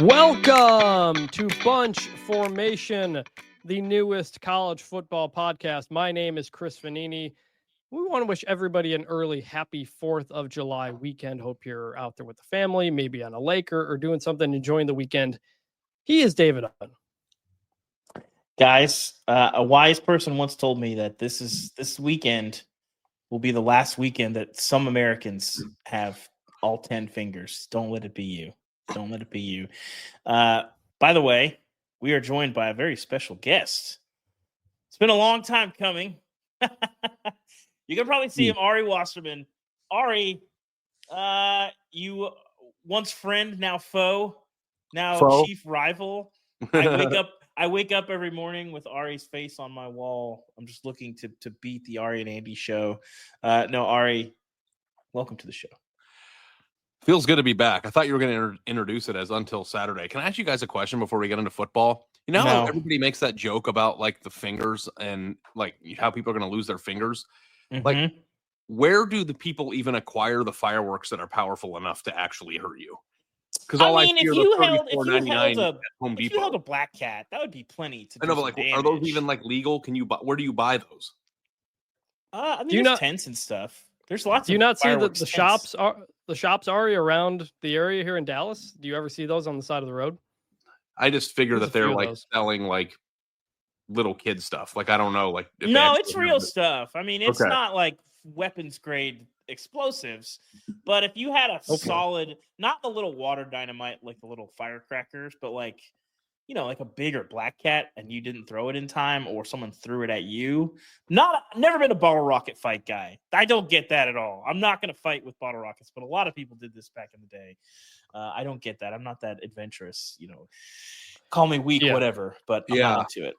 Welcome to Bunch Formation, the newest college football podcast. My name is Chris Vannini. We want to wish everybody an early happy 4th of July weekend. Hope you're out there with the family, maybe on a lake or doing something, enjoying the weekend. He is David Ubben. Guys, a wise person once told me that this weekend will be the last weekend that some Americans have all 10 fingers. Don't let it be you. Don't let it be you. By the way, we are joined by a very special guest. It's been a long time coming. You can probably see him, Ari Wasserman. Ari, you once friend, now foe, now chief rival. I wake up every morning with Ari's face on my wall. I'm just looking to beat the Ari and Andy show. No, Ari, welcome to the show. Feels good to be back. I thought you were going to introduce it as Until Saturday. Can I ask you guys a question before we get into football? You know how everybody makes that joke about like the fingers and like how people are going to lose their fingers? Mm-hmm. Like, where do the people even acquire the fireworks that are powerful enough to actually hurt you? Because if you held a black cat, that would be plenty to do. I know, but like, damage. Are those even like legal? Can you buy? Where do you buy those? There's tents and stuff. There's lots. Do you not see the shops Ari around the area here in Dallas? Do you ever see those on the side of the road? I just figure that they're like selling like little kid stuff. Like, I don't know. Like, no, it's real stuff. I mean, it's not like weapons grade explosives, but if you had a solid, not the little water dynamite like the little firecrackers, but like, you know, like a bigger black cat, and you didn't throw it in time, or someone threw it at you. Never been a bottle rocket fight guy. I don't get that at all. I'm not going to fight with bottle rockets, but a lot of people did this back in the day. I don't get that. I'm not that adventurous. You know, call me weak, whatever. But I'm not into it.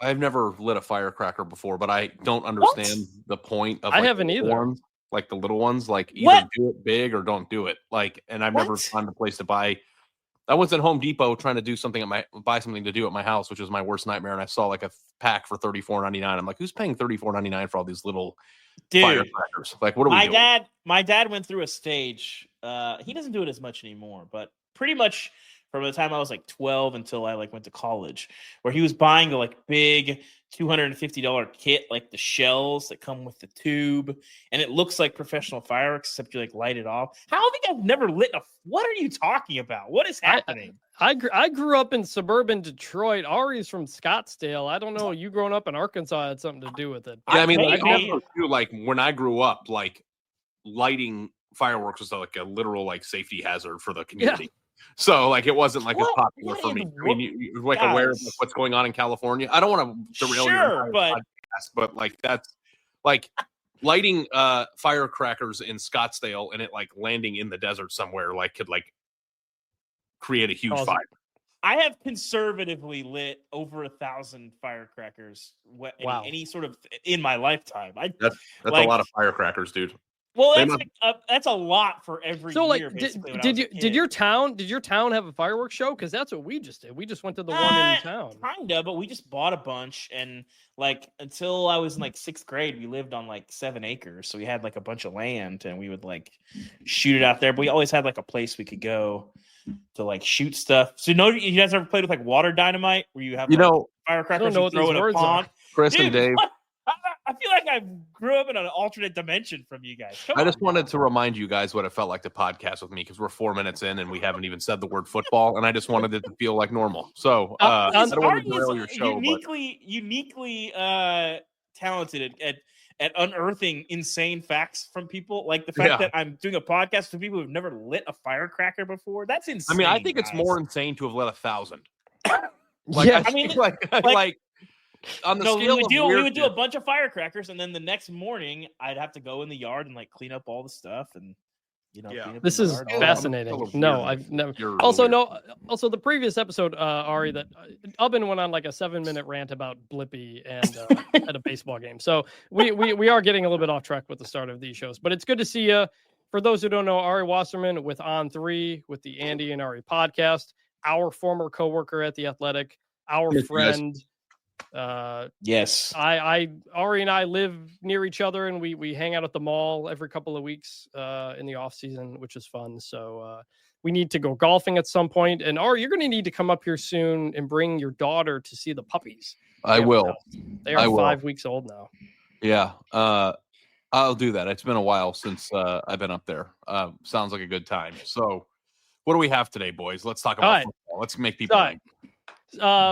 I've never lit a firecracker before, but I don't understand the point of. I haven't either. Like the little ones, like either do it big or don't do it. Like, and I've never found a place to buy. I was at Home Depot trying to do something buy something to do at my house, which is my worst nightmare. And I saw like a pack for $34.99. I'm like, who's paying $34.99 for all these little firecrackers? Like, what are we doing? My dad went through a stage. He doesn't do it as much anymore, but pretty much from the time I was like 12 until I like went to college, where he was buying the like big $250 kit, like the shells that come with the tube, and it looks like professional fireworks, except you like light it off. How have you guys never lit a? What are you talking about? What is happening? I grew up in suburban Detroit. Ari's from Scottsdale. I don't know. You growing up in Arkansas had something to do with it. Yeah, I mean, like when I grew up, like lighting fireworks was like a literal like safety hazard for the community. Yeah. So, like, it wasn't like as popular for me. I mean, you're like aware of what's going on in California. I don't want to derail your podcast, but like that's like lighting firecrackers in Scottsdale and it like landing in the desert somewhere like could like create a huge fire. I have conservatively lit over 1,000 firecrackers. Any sort of in my lifetime. That's like, a lot of firecrackers, dude. Well, that's a lot for every year. Did your town have a fireworks show? Because that's what we just did. We just went to the one in town. Kinda, but we just bought a bunch, and like until I was in like 6th grade, we lived on like 7 acres, so we had like a bunch of land, and we would like shoot it out there. But we always had like a place we could go to like shoot stuff. So you guys ever played with like water dynamite, where you have firecrackers and throw in a pond? Chris and Dave. I feel like I grew up in an alternate dimension from you guys. I just wanted to remind you guys what it felt like to podcast with me, because we're 4 minutes in and we haven't even said the word football, and I just wanted it to feel like normal. So I don't want to derail your show. Uniquely talented at unearthing insane facts from people, like the fact that I'm doing a podcast with people who've never lit a firecracker before. That's insane. I mean, I think it's more insane to have lit 1,000. On the scale we would do a bunch of firecrackers, and then the next morning I'd have to go in the yard and like clean up all the stuff, and this is fascinating. No, I've never. Also, the previous episode, Ari, that Ubben went on like a 7-minute rant about Blippi and at a baseball game. So we are getting a little bit off track with the start of these shows, but it's good to see you. For those who don't know, Ari Wasserman with On3, with the Andy and Ari podcast, our former coworker at the Athletic, our friend. Yes, Ari and I live near each other, and we hang out at the mall every couple of weeks in the off season, which is fun. So We need to go golfing at some point. And Ari, you're going to need to come up here soon and bring your daughter to see the puppies. I will. They are 5 weeks old now. Yeah. I'll do that. It's been a while since I've been up there. Sounds like a good time. So what do we have today, boys? Let's talk about football. Let's make people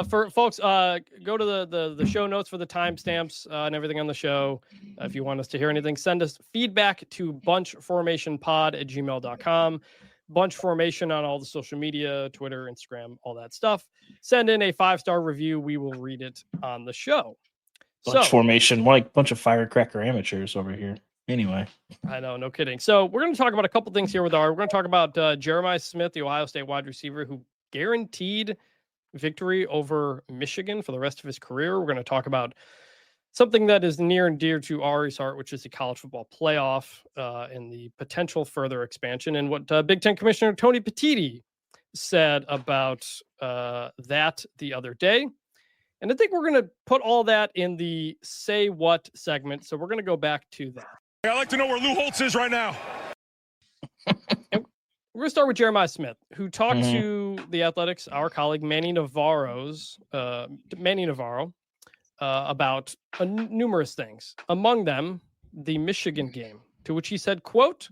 for folks, go to the show notes for the timestamps and everything on the show. If you want us to hear anything, send us feedback to bunchformationpod@gmail.com. Bunch Formation on all the social media, Twitter, Instagram, all that stuff. Send in a 5-star review. We will read it on the show. Bunch Formation, like bunch of firecracker amateurs over here. Anyway. I know, no kidding. So we're going to talk about a couple things here with Ari. We're going to talk about Jeremiah Smith, the Ohio State wide receiver who guaranteed victory over Michigan for the rest of his career. We're going to talk about something that is near and dear to Ari's heart, which is the college football playoff and the potential further expansion, and what Big Ten Commissioner Tony Petitti said about that the other day. And I think we're going to put all that in the Say What segment. So we're going to go back to that. I'd like to know where Lou Holtz is right now. And we're going to start with Jeremiah Smith, who talked to the Athletics, our colleague Manny Navarro, about numerous things. Among them, the Michigan game, to which he said, quote,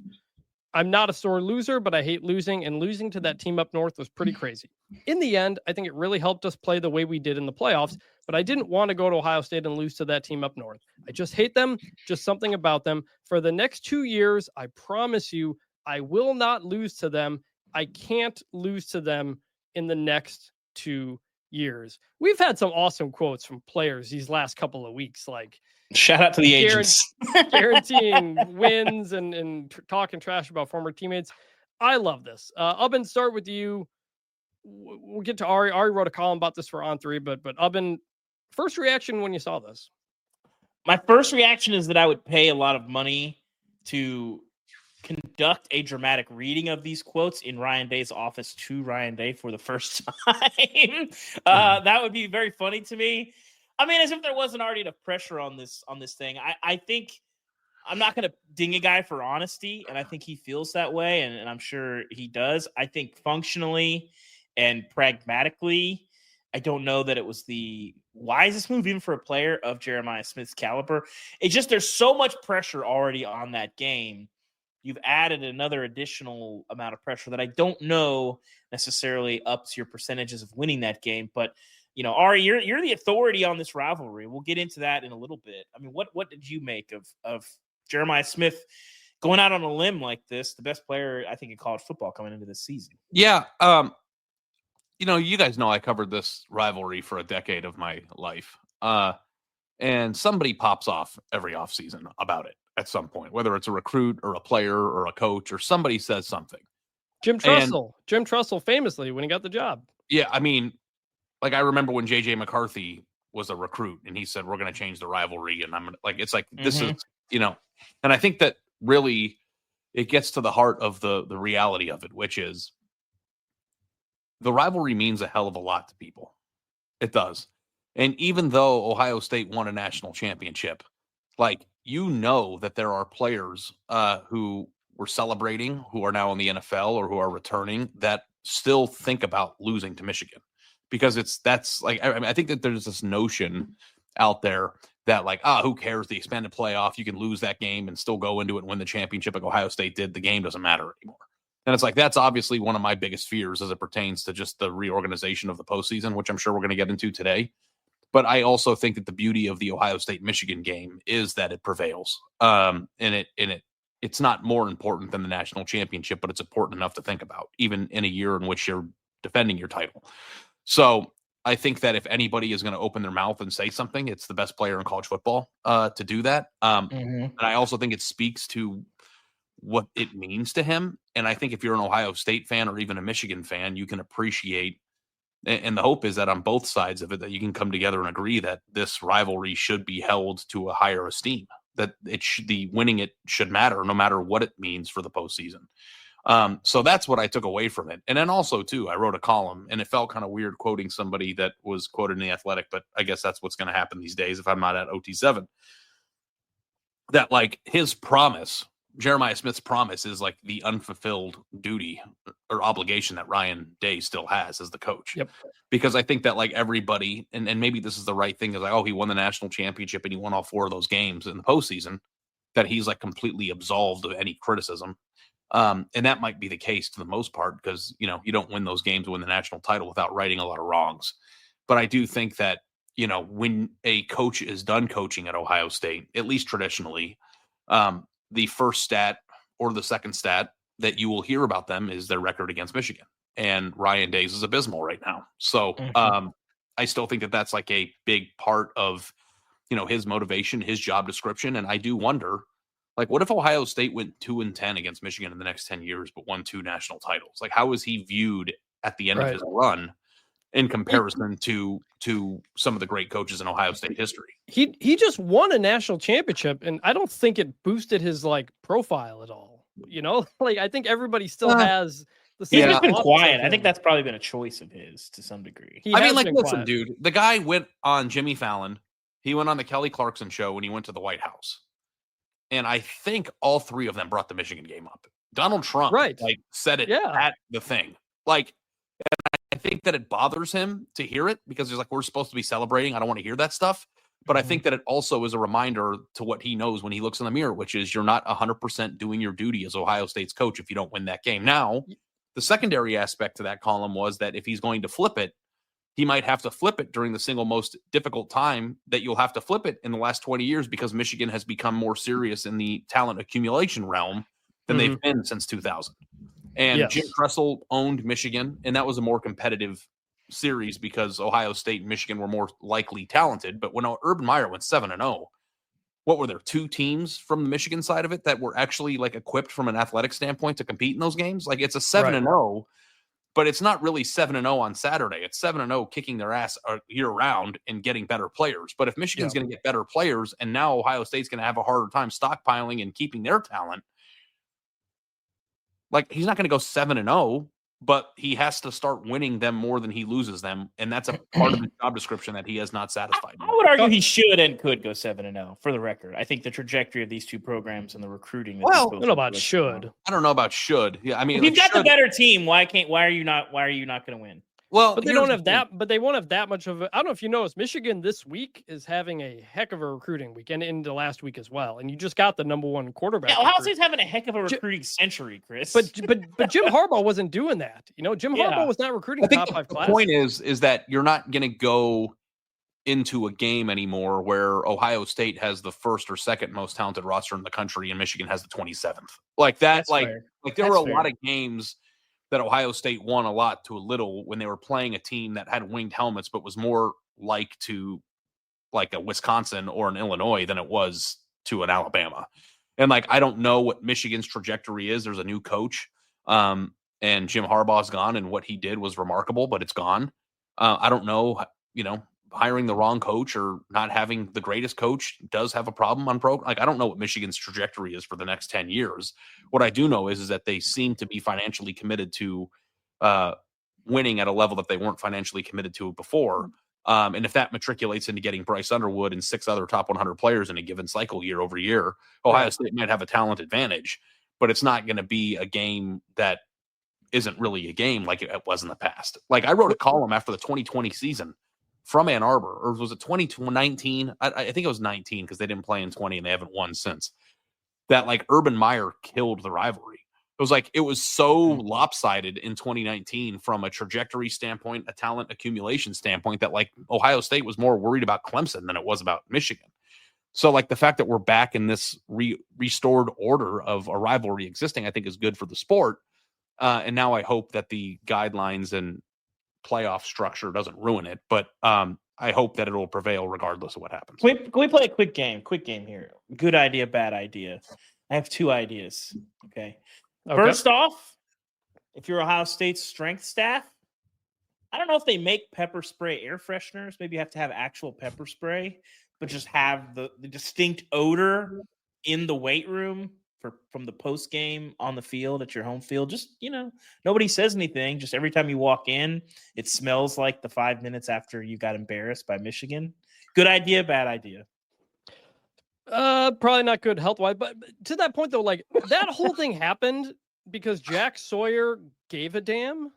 "I'm not a sore loser, but I hate losing, and losing to that team up north was pretty crazy. In the end, I think it really helped us play the way we did in the playoffs, but I didn't want to go to Ohio State and lose to that team up north. I just hate them, just something about them. For the next 2 years, I promise you, I will not lose to them. I can't lose to them in the next 2 years." We've had some awesome quotes from players these last couple of weeks, like shout out to the agents guaranteeing wins and talking trash about former teammates. I love this. Ubben, start with you. We'll get to Ari. Ari wrote a column about this for On3, but Ubben, first reaction when you saw this? My first reaction is that I would pay a lot of money to conduct a dramatic reading of these quotes in Ryan Day's office to Ryan Day for the first time. That would be very funny to me. I mean, as if there wasn't already enough pressure on this thing. I think I'm not going to ding a guy for honesty, and I think he feels that way, and I'm sure he does. I think functionally and pragmatically, I don't know that it was the wisest move, even for a player of Jeremiah Smith's caliber. It's just there's so much pressure already on that game. You've added another additional amount of pressure that I don't know necessarily ups your percentages of winning that game. But, you know, Ari, you're the authority on this rivalry. We'll get into that in a little bit. I mean, what did you make of Jeremiah Smith going out on a limb like this, the best player, I think, in college football coming into this season? Yeah. You know, you guys know I covered this rivalry for a decade of my life. And somebody pops off every offseason about it at some point, whether it's a recruit or a player or a coach or somebody says something. Jim Trussell famously when he got the job. Yeah, I mean, like I remember when J.J. McCarthy was a recruit and he said, we're going to change the rivalry. And I'm like, it's like, this is, you know, and I think that really it gets to the heart of the reality of it, which is the rivalry means a hell of a lot to people. It does. And even though Ohio State won a national championship, like, you know that there are players who were celebrating, who are now in the NFL or who are returning, that still think about losing to Michigan, because I think that there's this notion out there that like, who cares, the expanded playoff, you can lose that game and still go into it and win the championship like Ohio State did. The game doesn't matter anymore. And it's like, that's obviously one of my biggest fears as it pertains to just the reorganization of the postseason, which I'm sure we're going to get into today. But I also think that the beauty of the Ohio State-Michigan game is that it prevails. And it's not more important than the national championship, but it's important enough to think about, even in a year in which you're defending your title. So I think that if anybody is going to open their mouth and say something, it's the best player in college football to do that. And I also think it speaks to what it means to him. And I think if you're an Ohio State fan or even a Michigan fan, you can appreciate, and the hope is that on both sides of it, that you can come together and agree that this rivalry should be held to a higher esteem, that the winning it should matter no matter what it means for the postseason. So that's what I took away from it. And then also too, I wrote a column and it felt kind of weird quoting somebody that was quoted in The Athletic, but I guess that's what's going to happen these days if I'm not at OT7, that like his promise Jeremiah Smith's promise is like the unfulfilled duty or obligation that Ryan Day still has as the coach. Yep. Because I think that like everybody, and maybe this is the right thing, is like, oh, he won the national championship and he won all 4 of those games in the postseason, that he's like completely absolved of any criticism. And that might be the case to the most part because, you don't win those games, win the national title without righting a lot of wrongs. But I do think that, when a coach is done coaching at Ohio State, at least traditionally, the first stat or the second stat that you will hear about them is their record against Michigan. And Ryan Day's is abysmal right now. So I still think that that's like a big part of, his motivation, his job description. And I do wonder, like, what if Ohio State went 2-10 against Michigan in the next 10 years, but won 2 national titles? Like, how is he viewed at the end of his run in comparison to some of the great coaches in Ohio State history? He just won a national championship, and I don't think it boosted his like profile at all. Like I think everybody still has the same. He's just been quiet. I think that's probably been a choice of his to some degree. I mean, like, listen, dude, the guy went on Jimmy Fallon. He went on the Kelly Clarkson show when he went to the White House. And I think all 3 of them brought the Michigan game up. Donald Trump said it at the thing. Like, and I think that it bothers him to hear it because he's like, we're supposed to be celebrating. I don't want to hear that stuff. But I think that it also is a reminder to what he knows when he looks in the mirror, which is you're not 100% doing your duty as Ohio State's coach if you don't win that game. Now, the secondary aspect to that column was that if he's going to flip it, he might have to flip it during the single most difficult time that you'll have to flip it in the last 20 years because Michigan has become more serious in the talent accumulation realm than they've been since 2000. And Jim Tressel owned Michigan, and that was a more competitive series because Ohio State and Michigan were more likely talented. But when Urban Meyer went 7-0, what were there, 2 teams from the Michigan side of it that were actually like equipped from an athletic standpoint to compete in those games? Like it's a 7-0. But it's not really 7-0 on Saturday. It's 7-0 kicking their ass year round and getting better players. But if Michigan's going to get better players and now Ohio State's going to have a harder time stockpiling and keeping their talent, like he's not going to go 7-0, but he has to start winning them more than he loses them. And that's a part of the job description that he has not satisfied. I would argue he should and could go 7-0 for the record. I think the trajectory of these 2 programs and the recruiting. Well, I don't know about should. I don't know about should. Yeah, I mean, if you've got the better team, why are you not going to win? Well, but they don't have that. But they won't have that much of. I don't know if you noticed, Michigan this week is having a heck of a recruiting week, and into last week as well. And you just got the #1 quarterback. Yeah, Ohio State's having a heck of a recruiting century, Chris. But Jim Harbaugh wasn't doing that. Jim Harbaugh was not recruiting top 5 classes. The point is that you're not going to go into a game anymore where Ohio State has the 1st or 2nd most talented roster in the country, and Michigan has the 27th. Like that. That's like fair. There were a lot of games that Ohio State won a lot to a little when they were playing a team that had winged helmets, but was more like a Wisconsin or an Illinois than it was to an Alabama. And like, I don't know what Michigan's trajectory is. There's a new coach and Jim Harbaugh's gone, and what he did was remarkable, but it's gone. I don't know, hiring the wrong coach or not having the greatest coach does have a problem on pro. Like, I don't know what Michigan's trajectory is for the next 10 years. What I do know is that they seem to be financially committed to winning at a level that they weren't financially committed to before. And if that matriculates into getting Bryce Underwood and 6 other top 100 players in a given cycle year over year, Ohio State might have a talent advantage, but it's not going to be a game that isn't really a game like it was in the past. Like, I wrote a column after the 2020 season from Ann Arbor, or was it 2019? I think it was 19 because they didn't play in 20 and they haven't won since. That like Urban Meyer killed the rivalry. It was so lopsided in 2019 from a trajectory standpoint, a talent accumulation standpoint, that like Ohio State was more worried about Clemson than it was about Michigan. So like the fact that we're back in this restored order of a rivalry existing, I think is good for the sport. And now I hope that the guidelines and playoff structure doesn't ruin it, but I hope that it will prevail regardless of what happens. Can we play a quick game here? Good idea, bad idea. I have 2 ideas. Okay. First off, if you're Ohio State's strength staff, I don't know if they make pepper spray air fresheners. Maybe you have to have actual pepper spray, but just have the distinct odor in the weight room from the post game on the field at your home field. Just, nobody says anything. Just every time you walk in, it smells like the 5 minutes after you got embarrassed by Michigan. Good idea, bad idea. Probably not good health-wise, but to that point though, like that whole thing happened because Jack Sawyer gave a damn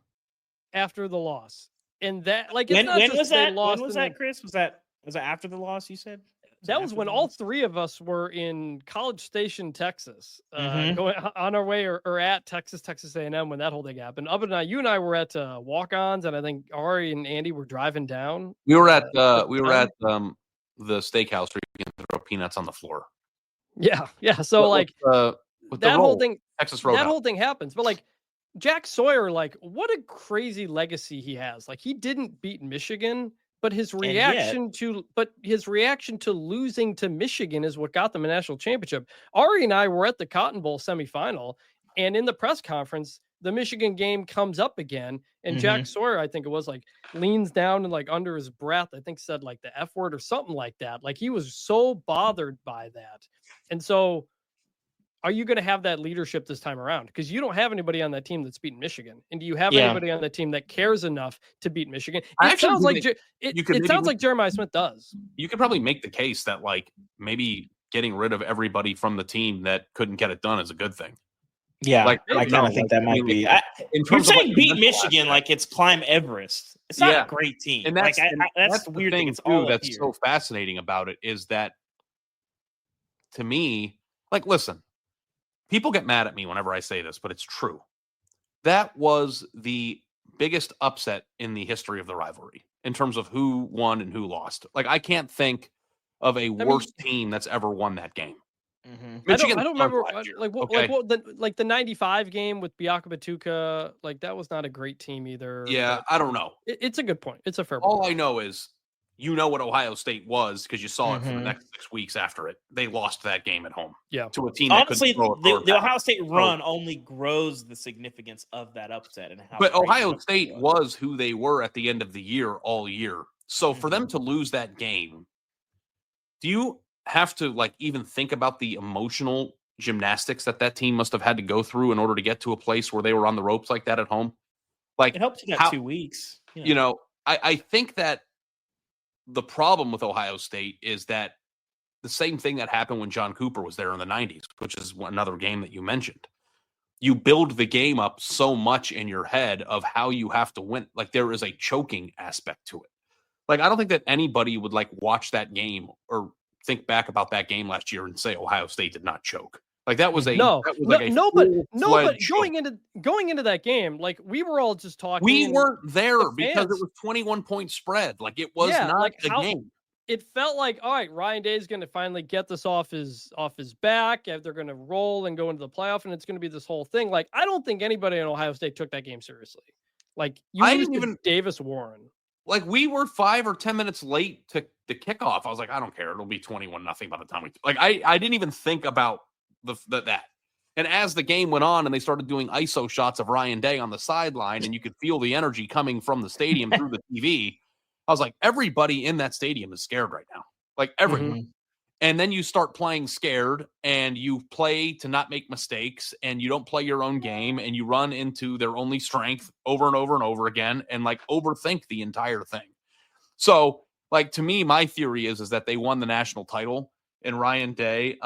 after the loss, and that like it's when was that? When was that, Chris? Was that after the loss? You said that was when all three of us were in College Station, Texas, going on our way or at Texas A&M when that whole thing happened. You and I were at walk-ons, and I think Ari and Andy were driving down. We were at the steakhouse where you can throw peanuts on the floor. Yeah. So with that whole thing, Texas Roadhouse. That whole thing happens, but like Jack Sawyer, like what a crazy legacy he has. Like he didn't beat Michigan. But his reaction to losing to Michigan is what got them a national championship. Ari and I were at the Cotton Bowl semifinal, and in the press conference, the Michigan game comes up again, and Jack Sawyer, I think it was, like leans down and like under his breath, I think said like the F word or something like that. Like he was so bothered by that. And so are you going to have that leadership this time around? Because you don't have anybody on that team that's beaten Michigan. And do you have anybody on that team that cares enough to beat Michigan? It sounds like Jeremiah Smith does. You could probably make the case that like maybe getting rid of everybody from the team that couldn't get it done is a good thing. Yeah, like, I kind of think that might be. You're saying beat Michigan like it's climb Everest. It's not a great team. And that's the weird thing too that's so fascinating about it is that to me, like listen, people get mad at me whenever I say this, but it's true. That was the biggest upset in the history of the rivalry in terms of who won and who lost. Like, I can't think of a worse team that's ever won that game. Michigan, I don't remember the 95 game with Bianca Batuka. Like, that was not a great team either. Yeah, I don't know. It's a good point. It's a fair point. All I know is you know what Ohio State was because you saw it for the next 6 weeks after it. They lost that game at home. Yeah. To a team honestly, the Ohio State run only grows the significance of that upset. But Ohio State was who they were at the end of the year all year. So for them to lose that game, do you have to like even think about the emotional gymnastics that team must have had to go through in order to get to a place where they were on the ropes like that at home? Like it helps you got 2 weeks. You know, I think that the problem with Ohio State is that the same thing that happened when John Cooper was there in the 90s, which is another game that you mentioned. You build the game up so much in your head of how you have to win. Like there is a choking aspect to it. Like, I don't think that anybody would like watch that game or think back about that game last year and say Ohio State did not choke. Like that was but going into that game, like we were all just talking. We weren't there because it was 21-point spread. Like it was not like the game. It felt like, all right, Ryan Day is going to finally get this off his back. They're going to roll and go into the playoff, and it's going to be this whole thing. Like I don't think anybody in Ohio State took that game seriously. Like I didn't even Davis Warren. Like we were 5 or 10 minutes late to the kickoff. I was like, I don't care. It'll be 21-0 by the time I didn't even think about that. And as the game went on and they started doing ISO shots of Ryan Day on the sideline and you could feel the energy coming from the stadium through the TV, I was like, everybody in that stadium is scared right now. Like everyone. And then you start playing scared and you play to not make mistakes and you don't play your own game and you run into their only strength over and over and over again and like overthink the entire thing. So like, to me, my theory is that they won the national title and Ryan Day,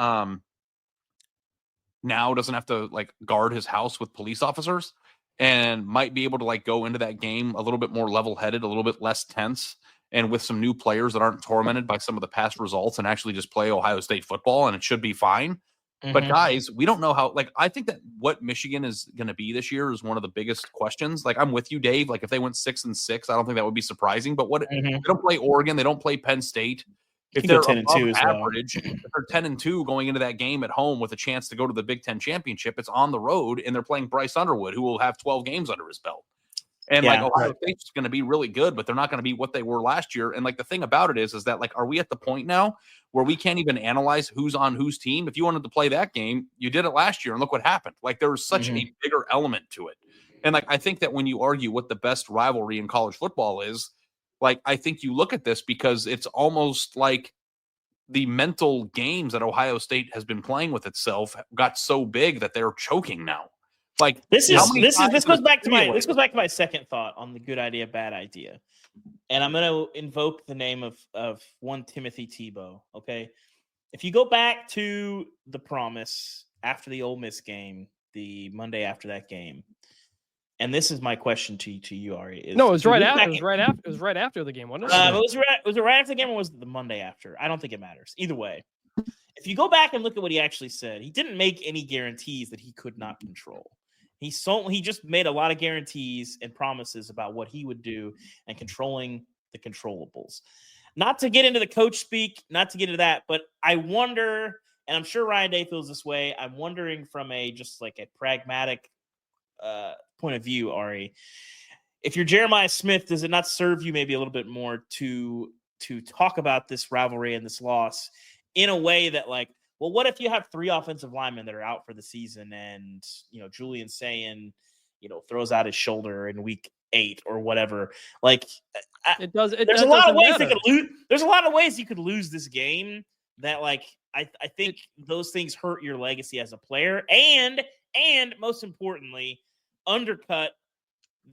now doesn't have to like guard his house with police officers and might be able to like go into that game a little bit more level-headed, a little bit less tense, and with some new players that aren't tormented by some of the past results and actually just play Ohio State football, and it should be fine. But guys, we don't know how, like, I think that what Michigan is going to be this year is one of the biggest questions. Like, I'm with you, Dave. Like, if they went 6-6, I don't think that would be surprising. But they don't play Oregon, they don't play Penn State. If they're 10-2 average, if they're 10-2 going into that game at home with a chance to go to the Big Ten championship, it's on the road and they're playing Bryce Underwood, who will have 12 games under his belt. And like Ohio State's going to be really good, but they're not going to be what they were last year. And like the thing about it is that like, are we at the point now where we can't even analyze who's on whose team? If you wanted to play that game, you did it last year and look what happened. Like there was such a bigger element to it. And like, I think that when you argue what the best rivalry in college football is, like, I think you look at this because it's almost like the mental games that Ohio State has been playing with itself got so big that they're choking now. Like this goes back to my second thought on the good idea, bad idea. And I'm going to invoke the name of one Timothy Tebow. Okay. If you go back to the promise after the Ole Miss game, the Monday after that game, and this is my question to you, Ari. It was right after. It was right after the game, wasn't it? Was it right after the game, or was it the Monday after? I don't think it matters. Either way, if you go back and look at what he actually said, he didn't make any guarantees that he could not control. He just made a lot of guarantees and promises about what he would do and controlling the controllables. Not to get into the coach speak, not to get into that, but I wonder, and I'm sure Ryan Day feels this way, I'm wondering from a pragmatic point of view, Ari, if you're Jeremiah Smith, does it not serve you maybe a little bit more to talk about this rivalry and this loss in a way that, like, well, what if you have 3 offensive linemen that are out for the season and, Julian Sayin, throws out his shoulder in week 8 or whatever? Like, there's a lot of ways they could lose. There's a lot of ways you could lose this game that, like, I think those things hurt your legacy as a player and most importantly, undercut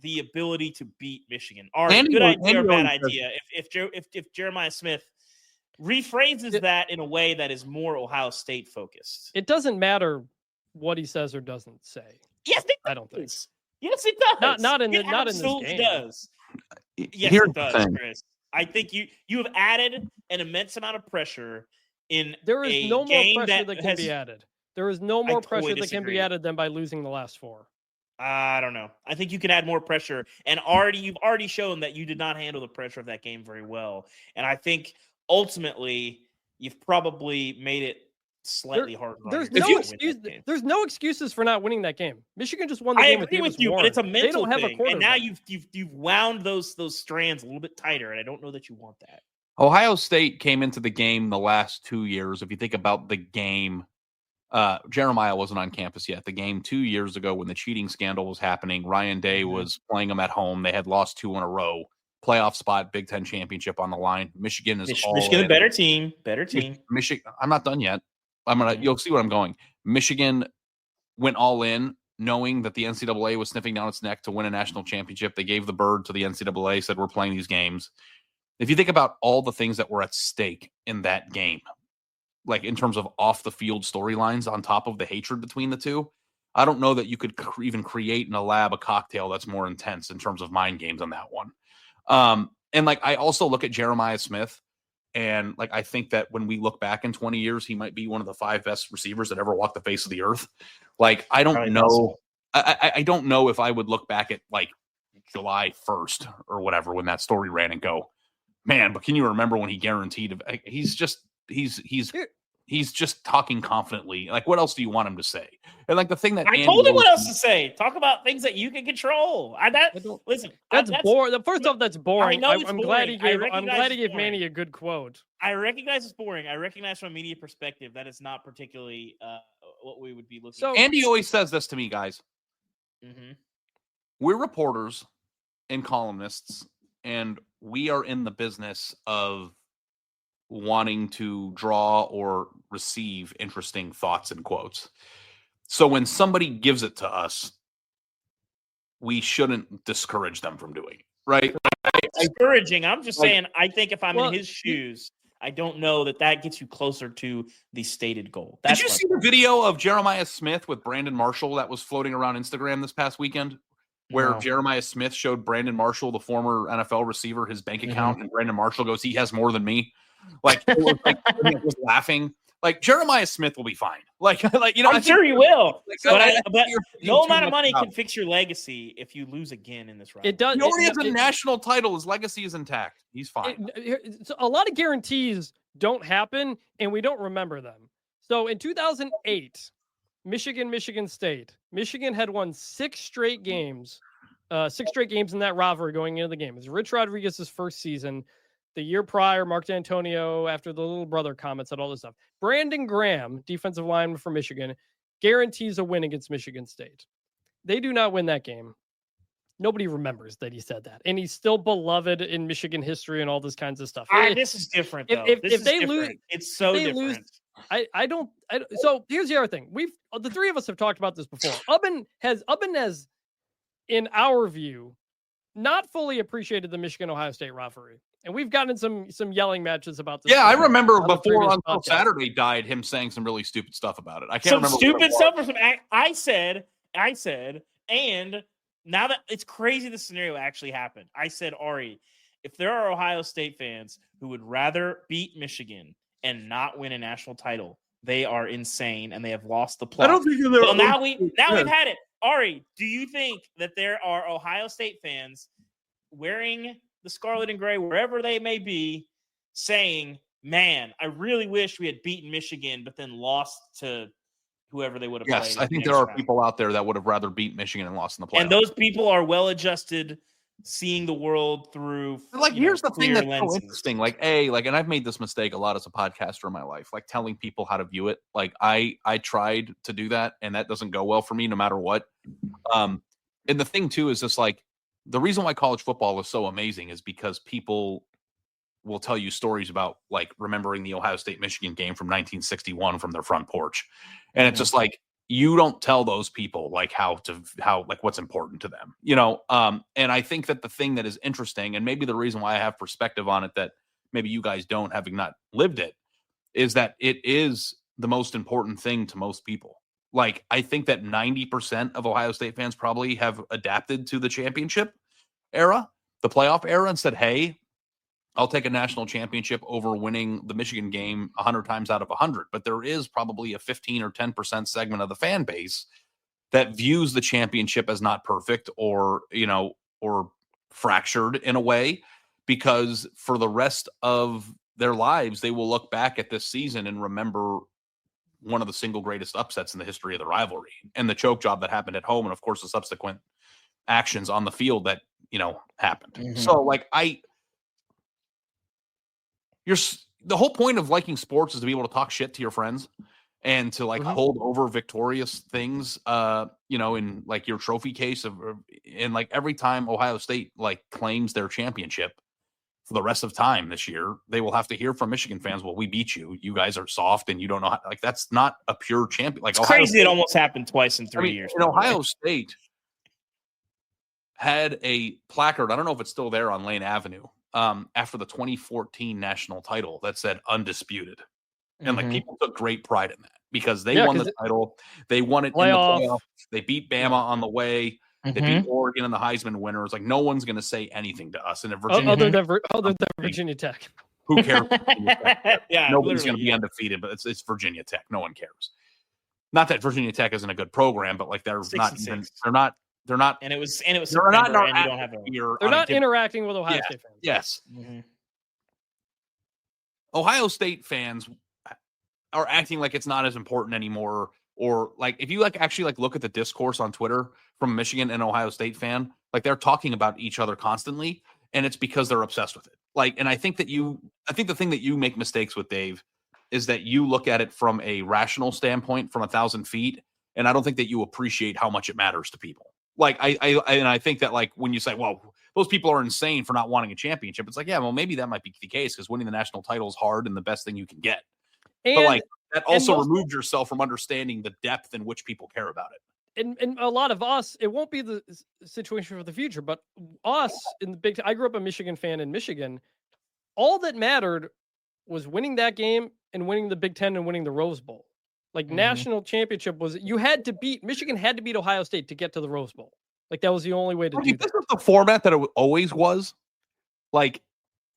the ability to beat Michigan. Good idea or bad idea? If Jeremiah Smith rephrases that in a way that is more Ohio State focused, it doesn't matter what he says or doesn't say. Yes, I don't think. Yes, it does. Not in this game. Does. Yes, it does, Chris. I think you have added an immense amount of pressure in. There is no more pressure that can be added. There is no more pressure that can be added than by losing the last 4. I don't know. I think you can add more pressure, and you've already shown that you did not handle the pressure of that game very well. And I think ultimately you've probably made it slightly harder. There's no excuses for not winning that game. Michigan just won the game. I agree with you, but it's a mental thing. And now you've wound those strands a little bit tighter, and I don't know that you want that. Ohio State came into the game the last 2 years. If you think about the game, Jeremiah wasn't on campus yet. The game 2 years ago when the cheating scandal was happening, Ryan Day was playing them at home. They had lost 2 in a row. Playoff spot, Big Ten championship on the line. Michigan is Michigan a better team. Michigan. I'm not done yet. You'll see where I'm going. Michigan went all in, knowing that the NCAA was sniffing down its neck to win a national championship. They gave the bird to the NCAA, said we're playing these games. If you think about all the things that were at stake in that game, like in terms of off the field storylines on top of the hatred between the two, I don't know that you could even create in a lab a cocktail that's more intense in terms of mind games on that one. And like, I also look at Jeremiah Smith, and like, I think that when we look back in 20 years, he might be one of the 5 best receivers that ever walked the face of the earth. Like, I don't know. I don't know if I would look back at like July 1st or whatever, when that story ran, and go, man, but can you remember when he guaranteed? He's just talking confidently. Like, what else do you want him to say? And like the thing that I told him what else to say. Talk about things that you can control. Listen, that's boring. First off, that's boring. I'm glad he gave Manny a good quote. I recognize it's boring. I recognize from a media perspective that it's not particularly what we would be looking. So Andy always says this to me, guys. Mm-hmm. We're reporters and columnists, and we are in the business of wanting to draw or receive interesting thoughts and quotes. So when somebody gives it to us, we shouldn't discourage them from doing it, right? Discouraging. I'm just saying, I think if I'm in his shoes, I don't know that gets you closer to the stated goal. Did you see the video of Jeremiah Smith with Brandon Marshall that was floating around Instagram this past weekend? Where Jeremiah Smith showed Brandon Marshall, the former NFL receiver, his bank account, and Brandon Marshall goes, he has more than me. Like, it was like he was laughing. Like, Jeremiah Smith will be fine. I'm sure he will. But no amount of money can fix your legacy if you lose again in this round. It does. He already has a national title. His legacy is intact. He's fine. A lot of guarantees don't happen, and we don't remember them. So in 2008, Michigan State. Michigan had won 6 straight games in that rivalry going into the game. It was Rich Rodriguez's first season. The year prior, Mark D'Antonio, after the little brother comments and all this stuff. Brandon Graham, defensive lineman for Michigan, guarantees a win against Michigan State. They do not win that game. Nobody remembers that he said that. And he's still beloved in Michigan history and all this kinds of stuff. This is different, though. If they lose, it's so different. I don't. So here's the other thing. The 3 of us have talked about this before. Ubben has, in our view, not fully appreciated the Michigan-Ohio State rivalry. And we've gotten some yelling matches about this. Yeah, I remember before Uncle podcast. Saturday died, him saying some really stupid stuff about it. I can't remember. Some stupid stuff or some. I said, and now that it's crazy, the scenario actually happened. I said, Ari, if there are Ohio State fans who would rather beat Michigan and not win a national title, they are insane and they have lost the plot. I don't think they're. Well, now we've had it. Ari, do you think that there are Ohio State fans wearing the scarlet and gray, wherever they may be, saying, man, I really wish we had beaten Michigan, but then lost to whoever they would have played? Yes, I think there are people out there that would have rather beat Michigan and lost in the playoffs. And those people are well-adjusted, seeing the world through here's the thing that's lenses. so interesting. And I've made this mistake a lot as a podcaster in my life, like telling people how to view it. Like I tried to do that, and that doesn't go well for me no matter what. And the thing too is just like, the reason why college football is so amazing is because people will tell you stories about like remembering the Ohio State Michigan game from 1961 from their front porch. And it's just like, you don't tell those people like how what's important to them, and I think that the thing that is interesting, and maybe the reason why I have perspective on it that maybe you guys don't, having not lived it, is that it is the most important thing to most people. Like, I think that 90% of Ohio State fans probably have adapted to the championship era, the playoff era, and said, hey, I'll take a national championship over winning the Michigan game 100 times out of 100. But there is probably a 15 or 10% segment of the fan base that views the championship as not perfect or fractured in a way, because for the rest of their lives, they will look back at this season and remember one of the single greatest upsets in the history of the rivalry and the choke job that happened at home. And of course, the subsequent actions on the field that, happened. Mm-hmm. So like the whole point of liking sports is to be able to talk shit to your friends and to like hold over victorious things, in like your trophy case and like every time Ohio State like claims their championship for the rest of time this year, they will have to hear from Michigan fans, well, we beat you. You guys are soft and you don't know how, like, that's not a pure champion. Like, it's crazy. It almost happened twice in 3 years. And Ohio State had a placard. I don't know if it's still there on Lane Avenue. After the 2014 national title that said undisputed. And like people took great pride in that because they won the title. They won it in the playoffs. They beat Bama on the way. They beat Oregon and the Heisman winners. Like, no one's going to say anything to us. And if Virginia, other than Virginia Tech, who cares? Nobody's going to be undefeated, but it's Virginia Tech. No one cares. Not that Virginia Tech isn't a good program, but like they're not. And it was. They're not. They're not interacting with Ohio State fans. Yes. Ohio State fans are acting like it's not as important anymore. Or like, if you like actually like look at the discourse on Twitter from Michigan and Ohio State fan, like they're talking about each other constantly, and it's because they're obsessed with it. Like, and I think the thing that you make mistakes with, Dave, is that you look at it from a rational standpoint from 1,000 feet, and I don't think that you appreciate how much it matters to people. Like, I think that like when you say, well, those people are insane for not wanting a championship, it's like, yeah, well, maybe that might be the case because winning the national title is hard and the best thing you can get. But like, that also removed yourself from understanding the depth in which people care about it. And a lot of us, it won't be the situation for the future, but us in the I grew up a Michigan fan in Michigan. All that mattered was winning that game and winning the Big Ten and winning the Rose Bowl. Like national championship was, Michigan had to beat Ohio State to get to the Rose Bowl. Like that was the only way to do that. This was the format that it always was. Like,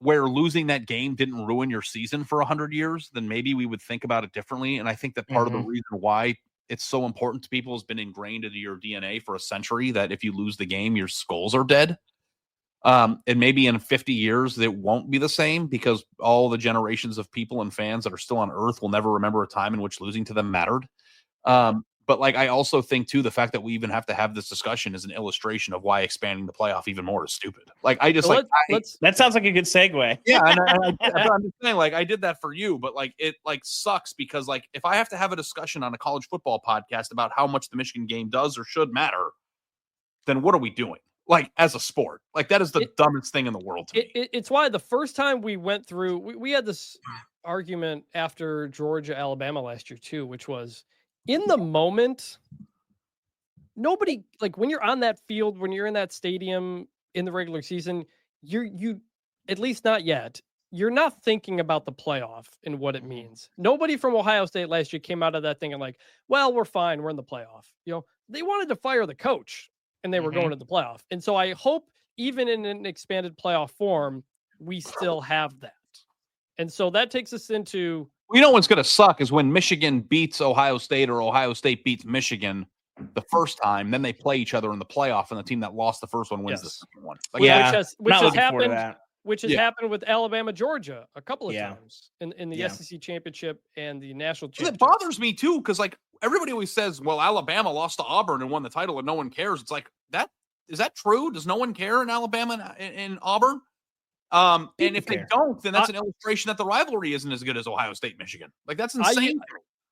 where losing that game didn't ruin your season for 100 years, then maybe we would think about it differently. And I think that part of the reason why it's so important to people has been ingrained into your DNA for a century, that if you lose the game, your skulls are dead. And maybe in 50 years, it won't be the same because all the generations of people and fans that are still on Earth will never remember a time in which losing to them mattered. But like, I also think too, the fact that we even have to have this discussion is an illustration of why expanding the playoff even more is stupid. Like, I just that sounds like a good segue. Yeah. I'm just saying, like, I did that for you, but like, it like sucks because like, if I have to have a discussion on a college football podcast about how much the Michigan game does or should matter, then what are we doing? Like, as a sport, like that is the dumbest thing in the world to me. It's why the first time we went through, we had this argument after Georgia, Alabama last year too, which was, in the moment, nobody, like when you're on that field, when you're in that stadium in the regular season, at least not yet, you're not thinking about the playoff and what it means. Nobody from Ohio State last year came out of that thinking like, well, we're fine. We're in the playoff. They wanted to fire the coach and they were going to the playoff. And so I hope even in an expanded playoff form, we still have that. And so that takes us into... what's going to suck is when Michigan beats Ohio State or Ohio State beats Michigan the first time, then they play each other in the playoff, and the team that lost the first one wins the second one. Like, which has happened. Which has happened with Alabama, Georgia a couple of times in the SEC championship and the national championship. It bothers me too, because like everybody always says, well, Alabama lost to Auburn and won the title and no one cares. It's like, is that true? Does no one care in Alabama and in Auburn? And if they don't, then that's an illustration that the rivalry isn't as good as Ohio State, Michigan. Like, that's insane.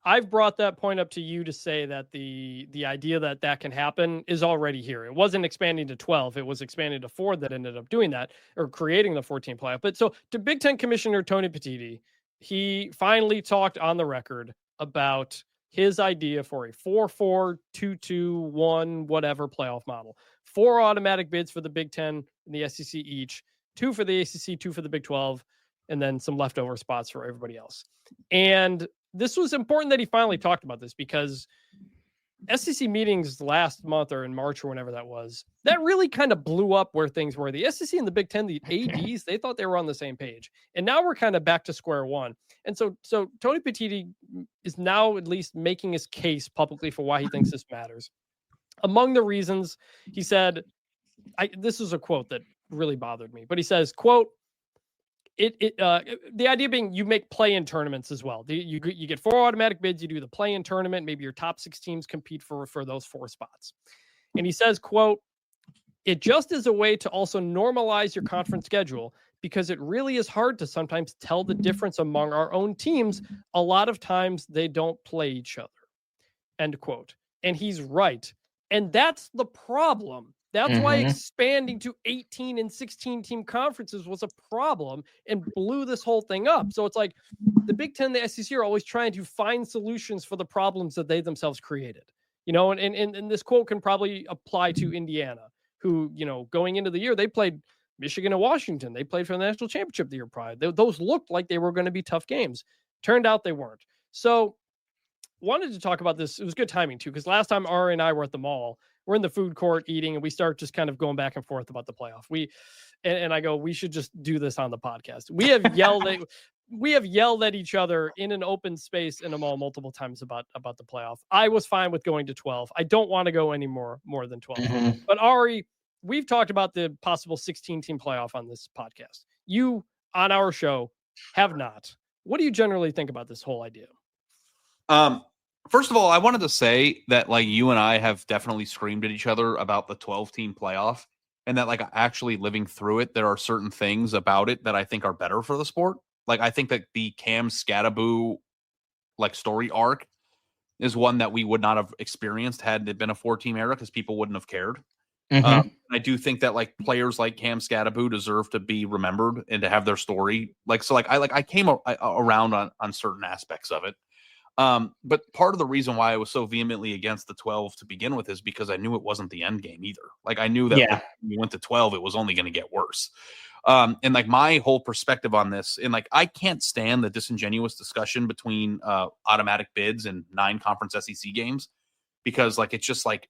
I've brought that point up to you to say that the idea that can happen is already here. It wasn't expanding to 12. It was expanding to 4 that ended up doing that, or creating the 14 playoff. But so to Big Ten Commissioner Tony Petitti, he finally talked on the record about his idea for a 4-4-2-2-1 whatever playoff model. 4 automatic bids for the Big Ten and the SEC each, 2 for the ACC, 2 for the Big 12, and then some leftover spots for everybody else. And this was important that he finally talked about this, because SEC meetings last month or in March or whenever that was, that really kind of blew up where things were. The SEC and the Big Ten, the ADs, they thought they were on the same page. And now we're kind of back to square one. And so Tony Petitti is now at least making his case publicly for why he thinks this matters. Among the reasons, he said, this is a quote that really bothered me, but he says, quote, the idea being you make play-in tournaments as well. You get 4 automatic bids. You do the play-in tournament. Maybe your top 6 teams compete for those 4 spots. And he says, quote, it just is a way to also normalize your conference schedule, because it really is hard to sometimes tell the difference among our own teams. A lot of times they don't play each other, end quote. And he's right. And that's the problem. That's why expanding to 18 and 16 team conferences was a problem and blew this whole thing up. So it's like the Big Ten, the SEC are always trying to find solutions for the problems that they themselves created. And this quote can probably apply to Indiana, who, going into the year, they played Michigan and Washington. They played for the national championship the year prior. Those looked like they were going to be tough games. Turned out they weren't. So wanted to talk about this. It was good timing too, because last time Ari and I were at the mall, we're in the food court eating, and we start just kind of going back and forth about the playoff. And I go, we should just do this on the podcast. We have yelled at each other in an open space in a mall multiple times about the playoff. I was fine with going to 12. I don't want to go any more than 12. But Ari, we've talked about the possible 16 team playoff on this podcast. You on our show have not. What do you generally think about this whole idea? First of all, I wanted to say that like you and I have definitely screamed at each other about the 12-team playoff, and that like actually living through it, there are certain things about it that I think are better for the sport. Like I think that the Cam Scattaboo like story arc is one that we would not have experienced had it been a 4-team era, because people wouldn't have cared. I do think that like players like Cam Scattaboo deserve to be remembered and to have their story. I came around on certain aspects of it. But part of the reason why I was so vehemently against the 12 to begin with is because I knew it wasn't the end game either. Like I knew that when we went to 12, it was only going to get worse. And like my whole perspective on this, and like I can't stand the disingenuous discussion between automatic bids and 9 conference SEC games, because like it's just like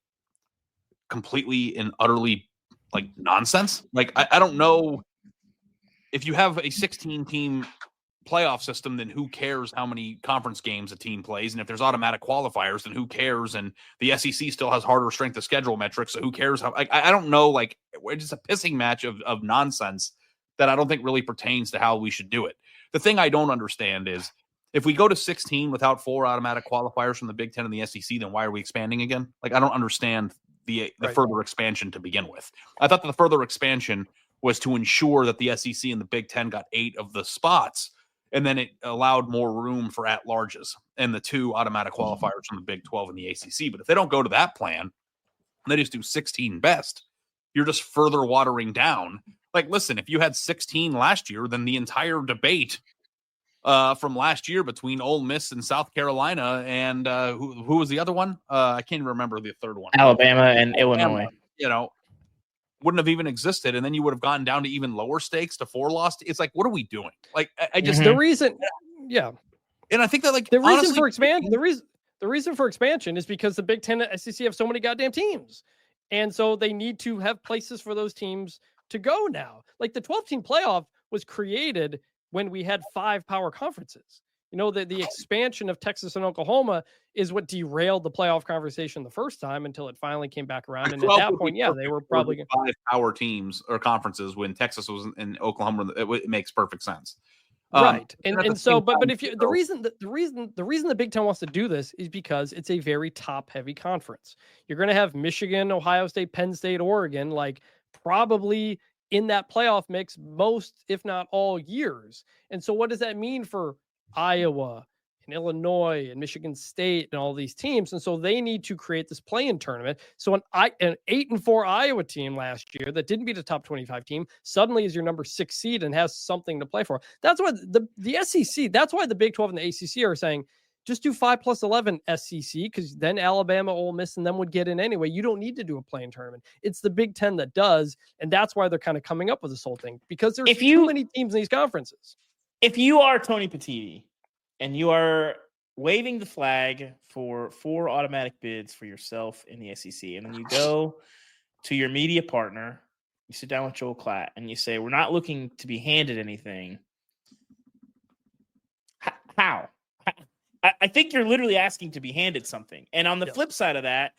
completely and utterly like nonsense. Like I don't know, if you have a 16 team playoff system, then who cares how many conference games a team plays? And if there's automatic qualifiers, then who cares? And the SEC still has harder strength of schedule metrics, so who cares how? Like I don't know, like it's just a pissing match of nonsense that I don't think really pertains to how we should do it. The thing I don't understand is if we go to 16 without 4 automatic qualifiers from the Big Ten and the SEC, then why are we expanding again? Like I don't understand the further expansion to begin with. I thought that the further expansion was to ensure that the SEC and the Big Ten got 8 of the spots, and then it allowed more room for at-larges and the 2 automatic qualifiers from the Big 12 and the ACC. But if they don't go to that plan, and they just do 16 best, you're just further watering down. Like, listen, if you had 16 last year, then the entire debate from last year between Ole Miss and South Carolina and who was the other one? I can't even remember the third one. Alabama and Illinois. wouldn't have even existed, and then you would have gotten down to even lower stakes to 4 lost. It's like, what are we doing? Like, I just the reason, and I think that like the reason for expansion is because the Big Ten and SEC have so many goddamn teams, and so they need to have places for those teams to go now. Like the 12-team playoff was created when we had 5 power conferences. You know, the expansion of Texas and Oklahoma is what derailed the playoff conversation the first time until it finally came back around. And at that point, they were probably 5 power teams or conferences when Texas was in Oklahoma. It makes perfect sense. Right. And so, but if you, the reason the Big Ten wants to do this is because it's a very top heavy conference. You're going to have Michigan, Ohio State, Penn State, Oregon, like probably in that playoff mix most, if not all years. And so what does that mean for Iowa and Illinois and Michigan State and all these teams? And so they need to create this play-in tournament. So an 8-4 Iowa team last year that didn't beat a top 25 team suddenly is your number 6 seed and has something to play for. That's why the SEC, that's why the Big 12 and the ACC are saying, just do 5+11 SEC, because then Alabama, Ole Miss, and them would get in anyway. You don't need to do a play-in tournament. It's the Big Ten that does, and that's why they're kind of coming up with this whole thing, because there's too many teams in these conferences. If you are Tony Petitti and you are waving the flag for 4 automatic bids for yourself in the SEC, and then you go to your media partner, you sit down with Joel Klatt, and you say, we're not looking to be handed anything. How? I think you're literally asking to be handed something. And on the flip side of that,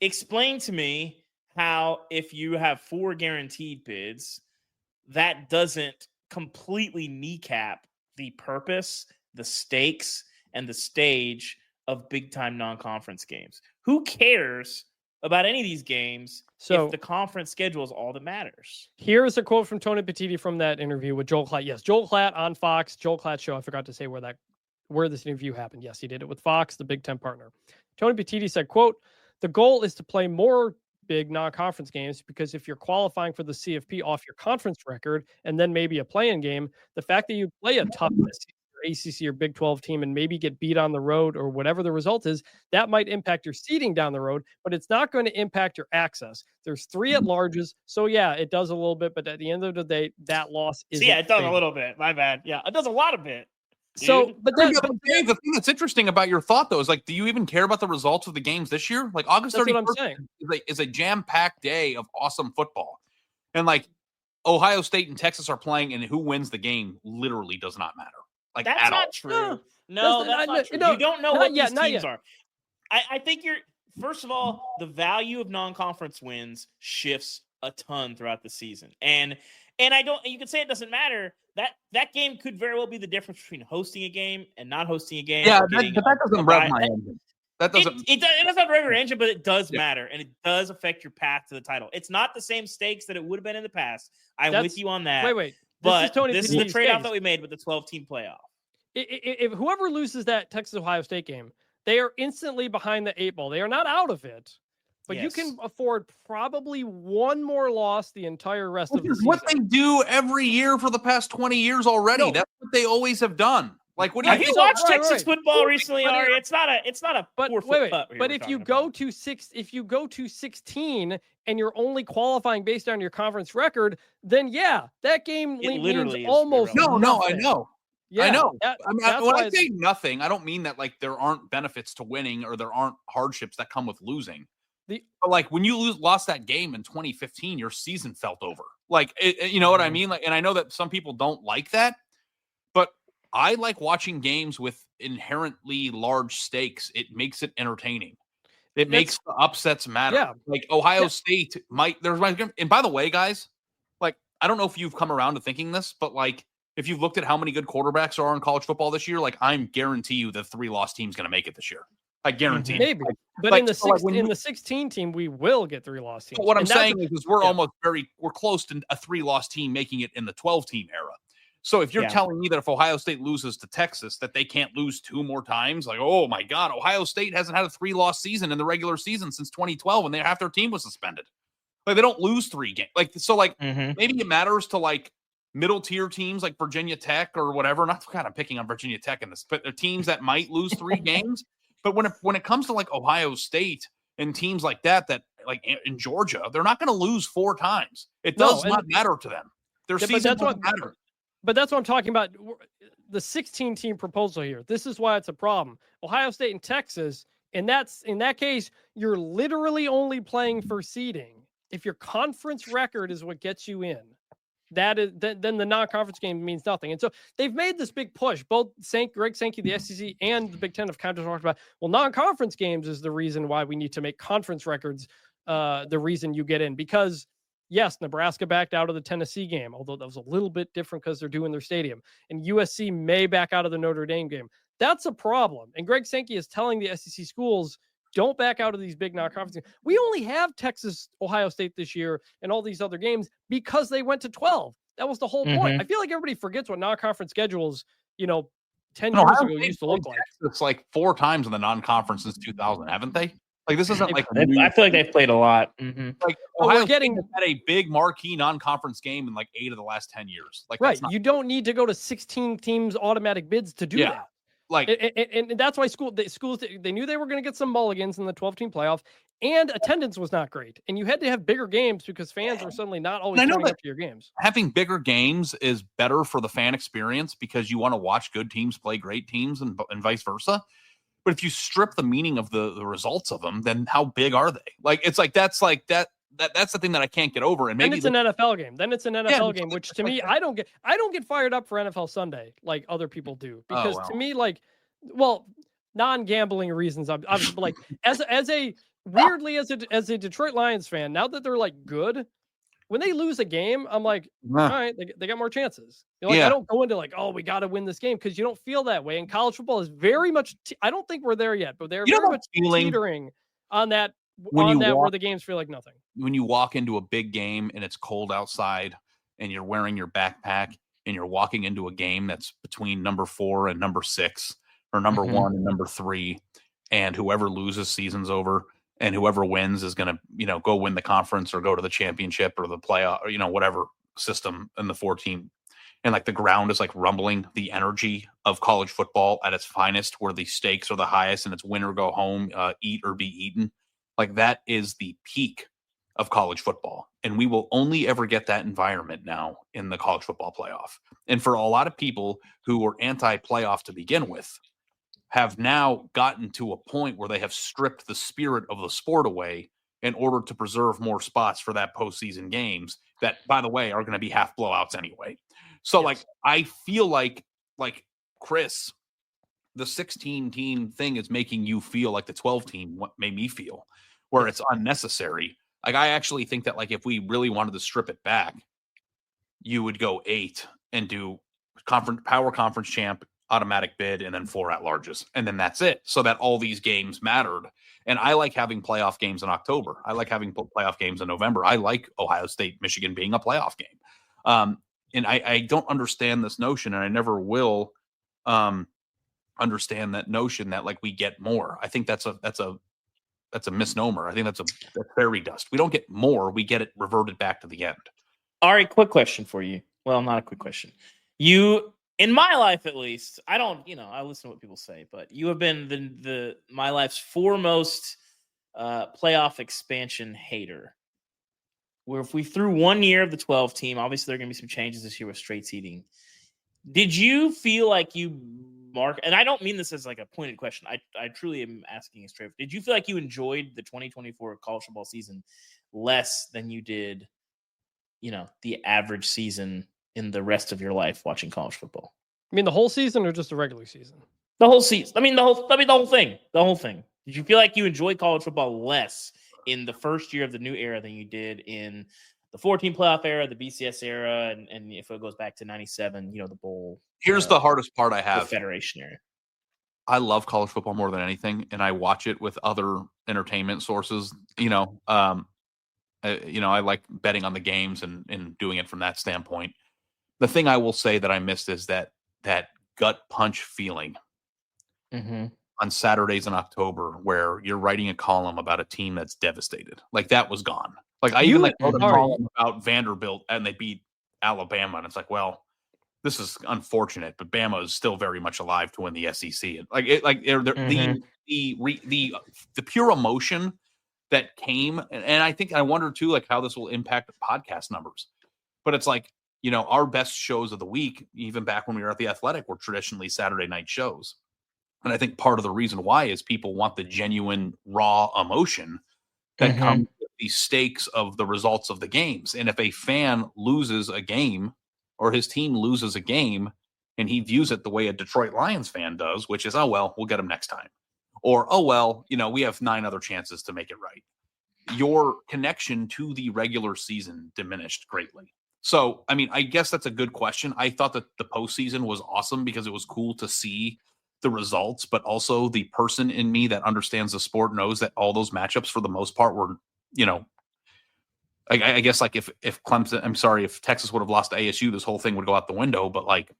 explain to me how if you have 4 guaranteed bids, that doesn't completely kneecap the purpose, the stakes, and the stage of big-time non-conference games. Who cares about any of these games if the conference schedule is all that matters? Here's a quote from Tony Petitti from that interview with Joel Klatt. Yes, Joel Klatt on Fox, Joel Klatt show. I forgot to say where this interview happened. Yes, he did it with Fox, the Big Ten partner. Tony Petitti said, quote, the goal is to play more big non-conference games, because if you're qualifying for the CFP off your conference record and then maybe a play-in game, the fact that you play a tough ACC or Big 12 team and maybe get beat on the road or whatever the result is, that might impact your seeding down the road, but it's not going to impact your access. There's 3 at-larges, so yeah, it does a little bit, but at the end of the day, that loss is it does a little bit. My bad. Yeah, it does a lot of it. Dude. So, Dave, the thing that's interesting about your thought, though, is like, do you even care about the results of the games this year? Like, August 31st is a jam-packed day of awesome football. And, like, Ohio State and Texas are playing, and who wins the game literally does not matter. Like, that's not true. No, that's not true. You don't know what these teams are. I think first of all, the value of non-conference wins shifts a ton throughout the season. And you can say it doesn't matter. That game could very well be the difference between hosting a game and not hosting a game. Yeah, that doesn't rev my engine. That doesn't. It doesn't rev your engine, but it does matter, and it does affect your path to the title. It's not the same stakes that it would have been in the past. I'm with you on that. Wait. But this is the trade-off that we made with the 12-team playoff. If whoever loses that Texas-Ohio State game, they are instantly behind the 8 ball. They are not out of it. But you can afford probably 1 more loss the entire rest of the season. What they do every year for the past 20 years already. No. That's what they always have done. Like, what do you have you watched Texas football recently, Ari? It's not a but if you go to 16 and you're only qualifying based on your conference record, then that game means almost nothing. I know. Yeah, I know. When I say nothing, I don't mean that like there aren't benefits to winning or there aren't hardships that come with losing. But like when you lost that game in 2015, your season felt over. Like, you know what I mean? Like, and I know that some people don't like that, but I like watching games with inherently large stakes. It makes it entertaining. It makes the upsets matter. Yeah. Like Ohio State and by the way, guys, like, I don't know if you've come around to thinking this, but like, if you've looked at how many good quarterbacks are in college football this year, like I'm guarantee you the 3-loss team's going to make it this year. I guarantee. Maybe. But in the 16 team, we will get 3-loss teams. But what I'm saying is we're close to a 3-loss team making it in the 12-team era. So if you're telling me that if Ohio State loses to Texas, that they can't lose 2 more times, like, oh my God, Ohio State hasn't had a 3-loss season in the regular season since 2012 when half their team was suspended. Like they don't lose 3 games. Like, so like maybe it matters to like middle tier teams like Virginia Tech or whatever. Not kind of picking on Virginia Tech in this, but they're teams that might lose 3 games. But when it comes to like Ohio State and teams like that like in Georgia, they're not going to lose 4 times. It does not matter to them. Their season doesn't matter. But that's what I'm talking about. The 16-team proposal here. This is why it's a problem. Ohio State and Texas, and that's in that case, you're literally only playing for seeding. If your conference record is what gets you in, then the non-conference game means nothing. And so they've made this big push. Both Greg Sankey, the SEC, and the Big Ten have kind of talked about, well, non-conference games is the reason why we need to make conference records the reason you get in. Because, yes, Nebraska backed out of the Tennessee game, although that was a little bit different because they're doing their stadium. And USC may back out of the Notre Dame game. That's a problem. And Greg Sankey is telling the SEC schools, don't back out of these big non-conference games. We only have Texas, Ohio State this year and all these other games because they went to 12. That was the whole point. I feel like everybody forgets what non-conference schedules, 10 years ago used to look like. It's like 4 times in the non-conference since 2000, haven't they? Like, this isn't like I feel like they've played a lot. Like, Ohio State had a big marquee non-conference game in like 8 of the last 10 years. Like, right. You don't need to go to 16 teams automatic bids to do that. Like, and that's why schools they knew they were going to get some mulligans in the 12-team playoff, and attendance was not great. And you had to have bigger games because fans are suddenly not always showing up to your games. Having bigger games is better for the fan experience because you want to watch good teams play great teams and vice versa. But if you strip the meaning of the results of them, then how big are they? Like, it's like that's the thing that I can't get over. And maybe it's an NFL game. Then it's an NFL game, which to me, I don't get fired up for NFL Sunday like other people do. Because to me, non-gambling reasons, I'm like, as a weirdly as a Detroit Lions fan, now that they're like good, when they lose a game, I'm like, all right, they got more chances. I don't go into like, oh, we got to win this game, because you don't feel that way. And college football is very much, I don't think we're there yet, but they're very much teetering on that. Where the games feel like nothing. When you walk into a big game and it's cold outside and you're wearing your backpack and you're walking into a game that's between number 4 and number 6 or number 1 and number 3, and whoever loses season's over and whoever wins is going to, go win the conference or go to the championship or the playoff or, whatever system in the 4-team. And like the ground is like rumbling, the energy of college football at its finest, where the stakes are the highest and it's win or go home, eat or be eaten. Like, that is the peak of college football. And we will only ever get that environment now in the college football playoff. And for a lot of people who were anti-playoff to begin with, have now gotten to a point where they have stripped the spirit of the sport away in order to preserve more spots for that postseason games that, by the way, are going to be half blowouts anyway. So, like, I feel like Chris, the 16-team thing is making you feel like the 12-team what made me feel, where it's unnecessary. Like, I actually think that, like, if we really wanted to strip it back, you would go 8 and do power conference champ, automatic bid, and then 4 at-larges. And then that's it, so that all these games mattered. And I like having playoff games in October. I like having playoff games in November. I like Ohio State, Michigan being a playoff game. And I don't understand this notion, and I never will understand that notion that, like, we get more. I think that's a misnomer. I think that's fairy dust. We don't get more. We get it reverted back to the end. Ari, quick question for you. Well, not a quick question. You, in my life at least, I don't, I listen to what people say, but you have been my life's foremost playoff expansion hater. Where if we threw 1 year of the 12 team, obviously there are going to be some changes this year with straight seeding. Did you feel like and I don't mean this as like a pointed question. I truly am asking it straight. Did you feel like you enjoyed the 2024 college football season less than you did, the average season in the rest of your life watching college football? I mean, the whole season or just the regular season? The whole season. I mean, the whole thing. The whole thing. Did you feel like you enjoyed college football less in the first year of the new era than you did in the 14 playoff era, the BCS era, and if it goes back to 97, the bowl? Here's the hardest part I have. The Federation era. I love college football more than anything, and I watch it with other entertainment sources. I like betting on the games and doing it from that standpoint. The thing I will say that I missed is that gut punch feeling on Saturdays in October, where you're writing a column about a team that's devastated. Like, that was gone. Like, I even wrote a column about Vanderbilt and they beat Alabama, and it's like, well, this is unfortunate, but Bama is still very much alive to win the SEC. And the pure emotion that came, and I wonder too, like how this will impact podcast numbers. But it's like, our best shows of the week, even back when we were at the Athletic, were traditionally Saturday night shows. And I think part of the reason why is people want the genuine raw emotion that comes with the stakes of the results of the games. And if a fan loses a game or his team loses a game and he views it the way a Detroit Lions fan does, which is, oh, well, we'll get them next time. Or, oh, well, we have 9 other chances to make it right. Your connection to the regular season diminished greatly. So, I mean, I guess that's a good question. I thought that the postseason was awesome because it was cool to see the results, but also the person in me that understands the sport knows that all those matchups for the most part were, I guess like if Clemson, I'm sorry, if Texas would have lost to ASU, this whole thing would go out the window. But like,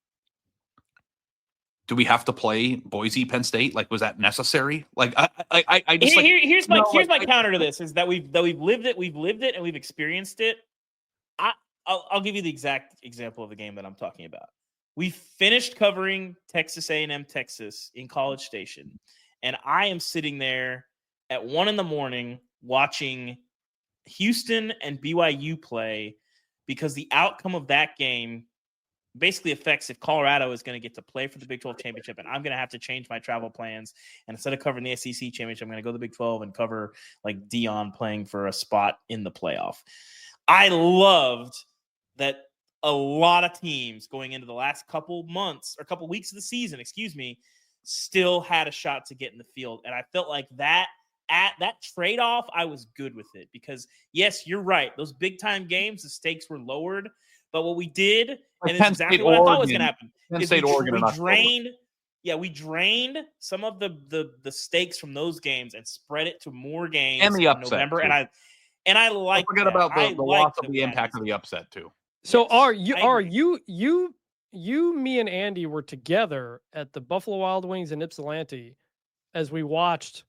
do we have to play Boise, Penn State? Like, was that necessary? Like, I just here's my counter to this is that we've lived it, and we've experienced it. I'll give you the exact example of the game that I'm talking about. We finished covering Texas A&M, Texas in College Station, and I am sitting there at 1 a.m. watching Houston and BYU play because the outcome of that game basically affects if Colorado is going to get to play for the Big 12 championship, and I'm going to have to change my travel plans. And instead of covering the SEC championship, I'm going to go to the Big 12 and cover like Dion playing for a spot in the playoff. I loved that a lot of teams going into the last couple months or couple weeks of the season, still had a shot to get in the field. And I felt like that at that trade-off, I was good with it because yes, you're right. Those big time games, the stakes were lowered, but what we did, and it's exactly what I thought was going to happen, is we drained some of the stakes from those games and spread it to more games and the upset in November. Too. And I like forget that. about the loss of the impact of the upset too. So yes, you, me, and Andy were together at the Buffalo Wild Wings in Ypsilanti as we watched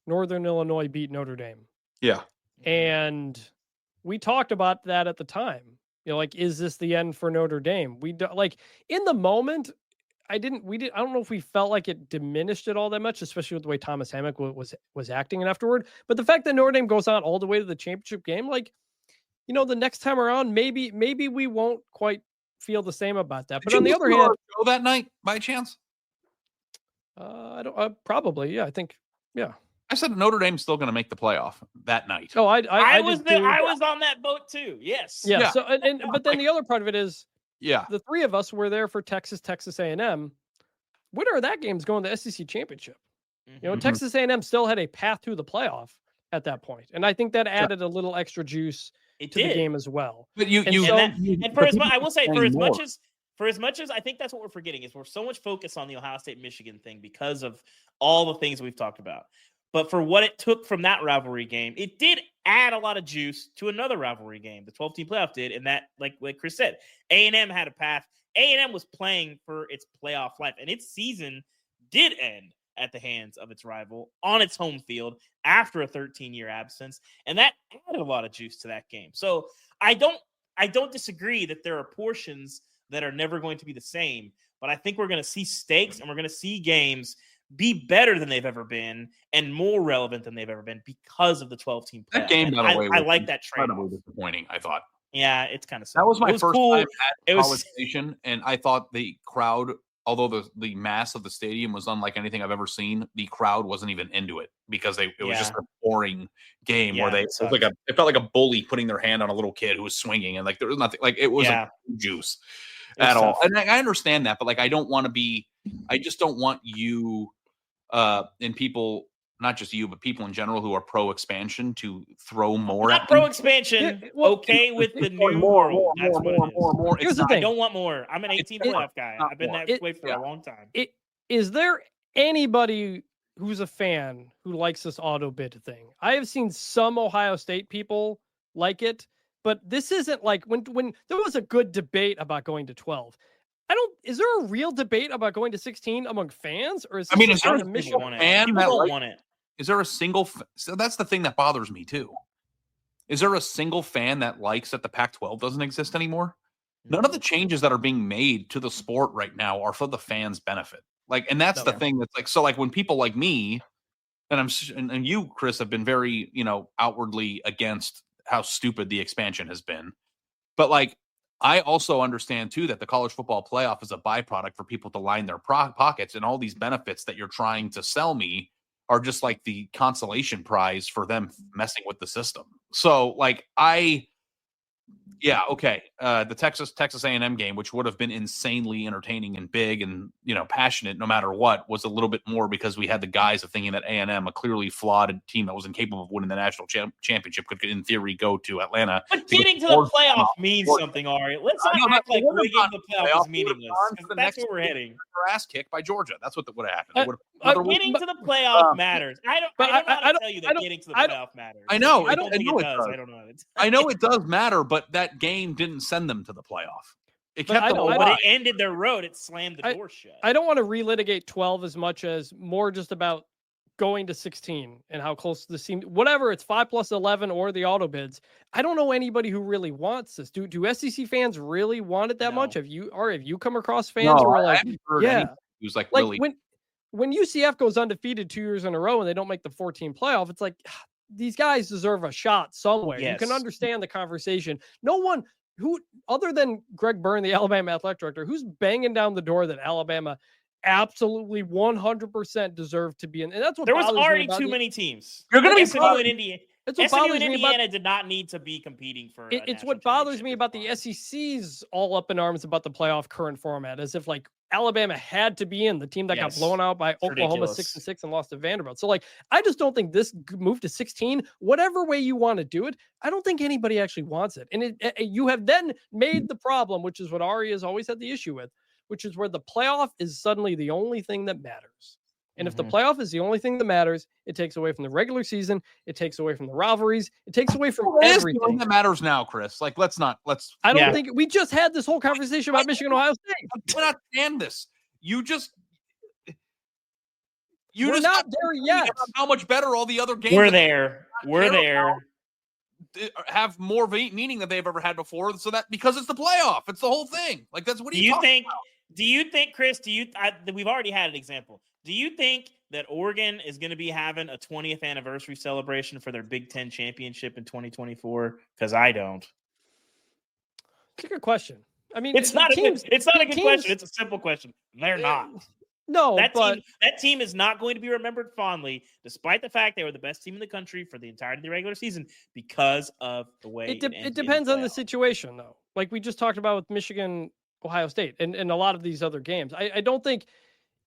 Northern Illinois beat Notre Dame. Yeah, and we talked about that at the time. Like, is this the end for Notre Dame? We like in the moment. I don't know if we felt like it diminished it all that much, especially with the way Thomas Hammock was acting afterward. But the fact that Notre Dame goes on all the way to the championship game, like, the next time around, maybe we won't quite feel the same about that. But on the other hand, go that night by chance? I don't. Probably, yeah. I think, yeah. I said Notre Dame's still going to make the playoff that night. Oh, I was on that boat too. Yes. Yeah. So, but then the other part of it is, yeah, the three of us were there for Texas A&M. Winner of that game is going to the SEC championship. Texas A&M still had a path to the playoff at that point, and I think that added a little extra juice to the game as well. But I will say, for as much as I think that's what we're forgetting is we're so much focused on the Ohio State Michigan thing because of all the things we've talked about. But for what it took from that rivalry game, it did add a lot of juice to another rivalry game. The 12-team playoff did, and that, like Chris said, A&M had a path. A&M was playing for its playoff life, and its season did end at the hands of its rival on its home field after a 13-year absence, and that added a lot of juice to that game. So I don't disagree that there are portions that are never going to be the same, but I think we're going to see stakes and we're going to see games be better than they've ever been and more relevant than they've ever been because of the 12-team playoff. That game, by the way, I like that trade. Incredibly disappointing, I thought. Yeah, it's kind of sad. That was my first time at College Station, and I thought the crowd, although the mass of the stadium was unlike anything I've ever seen, the crowd wasn't even into it because it was just a boring game where it felt like a bully putting their hand on a little kid who was swinging, and like there was nothing, like it was juice at all. And I understand that, but like I just don't want you and people, not just you, but people in general who are pro expansion to throw more at pro expansion. Okay, with the new more. That's what it is. More. Here's the thing. I don't want more. I'm an 18 playoff guy. I've been that way for a long time. Is there anybody who's a fan who likes this auto bid thing? I have seen some Ohio State people like it, but this isn't like when there was a good debate about going to 12. Is there a real debate about going to 16 among fans, or is there a single fan people don't want it? Is there a single? So that's the thing that bothers me too. Is there a single fan that likes that the Pac-12 doesn't exist anymore? None of the changes that are being made to the sport right now are for the fans' benefit. Like, and that's the thing that's like, so like when people like me, and you, Chris, have been very, outwardly against how stupid the expansion has been. But like, I also understand too that the college football playoff is a byproduct for people to line their pockets, and all these benefits that you're trying to sell me are just like the consolation prize for them messing with the system. So like, the Texas A&M game, which would have been insanely entertaining and big and passionate no matter what, was a little bit more because we had the guys of thinking that A&M, a clearly flawed team that was incapable of winning the national championship, could in theory go to Atlanta. But getting to the playoff means something, Ari. Let's not act like winning the playoff is meaningless. That's where we're heading. Their ass kicked by Georgia. That's what would have happened. Getting to the playoff matters. I don't want to tell you that getting to the playoff matters. I know. I don't think it does. I don't know. I know it does matter, but that game didn't send them to the playoff. It kept them alive. But it ended their road. It slammed the door shut. I don't want to relitigate 12 as much as more just about going to 16 and how close the seam, whatever it's 5+11 or the auto bids. I don't know anybody who really wants this. Do SEC fans really want it that much? Have you come across fans who are like, who's like really when UCF goes undefeated 2 years in a row and they don't make the 14 playoff, it's like these guys deserve a shot somewhere. Yes. You can understand the conversation. No one who, other than Greg Byrne, the Alabama athletic director, who's banging down the door that Alabama absolutely 100% deserve to be in. And that's what there was already too many teams. You're going to be SMU and Indiana. That's what bothers me. Indiana did not need to be competing for. It's what bothers me about the SEC's all up in arms about the playoff current format, as if like Alabama had to be in, the team that got blown out by Oklahoma 6-6 and lost to Vanderbilt. So like, I just don't think this move to 16, whatever way you want to do it, I don't think anybody actually wants it. And you have then made the problem, which is what Ari has always had the issue with, which is where the playoff is suddenly the only thing that matters. And if the playoff is the only thing that matters, it takes away from the regular season. It takes away from the rivalries. It takes away from everything that matters now, Chris. Like, let's. I don't think we just had this whole conversation about Michigan, Ohio State. We're not stand this. You're not there yet. How much better all the other games? We're there. Have more meaning than they've ever had before. So that because it's the playoff, it's the whole thing. Like that's what do you think? About? Do you think, Chris? We've already had an example. Do you think that Oregon is going to be having a 20th anniversary celebration for their Big Ten championship in 2024? Because I don't. It's a good question. I mean, it's not a good question. It's a simple question. They're not. No, that team is not going to be remembered fondly, despite the fact they were the best team in the country for the entirety of the regular season, because of the way it depends on the situation, though. Like we just talked about with Michigan, Ohio State, and a lot of these other games. I don't think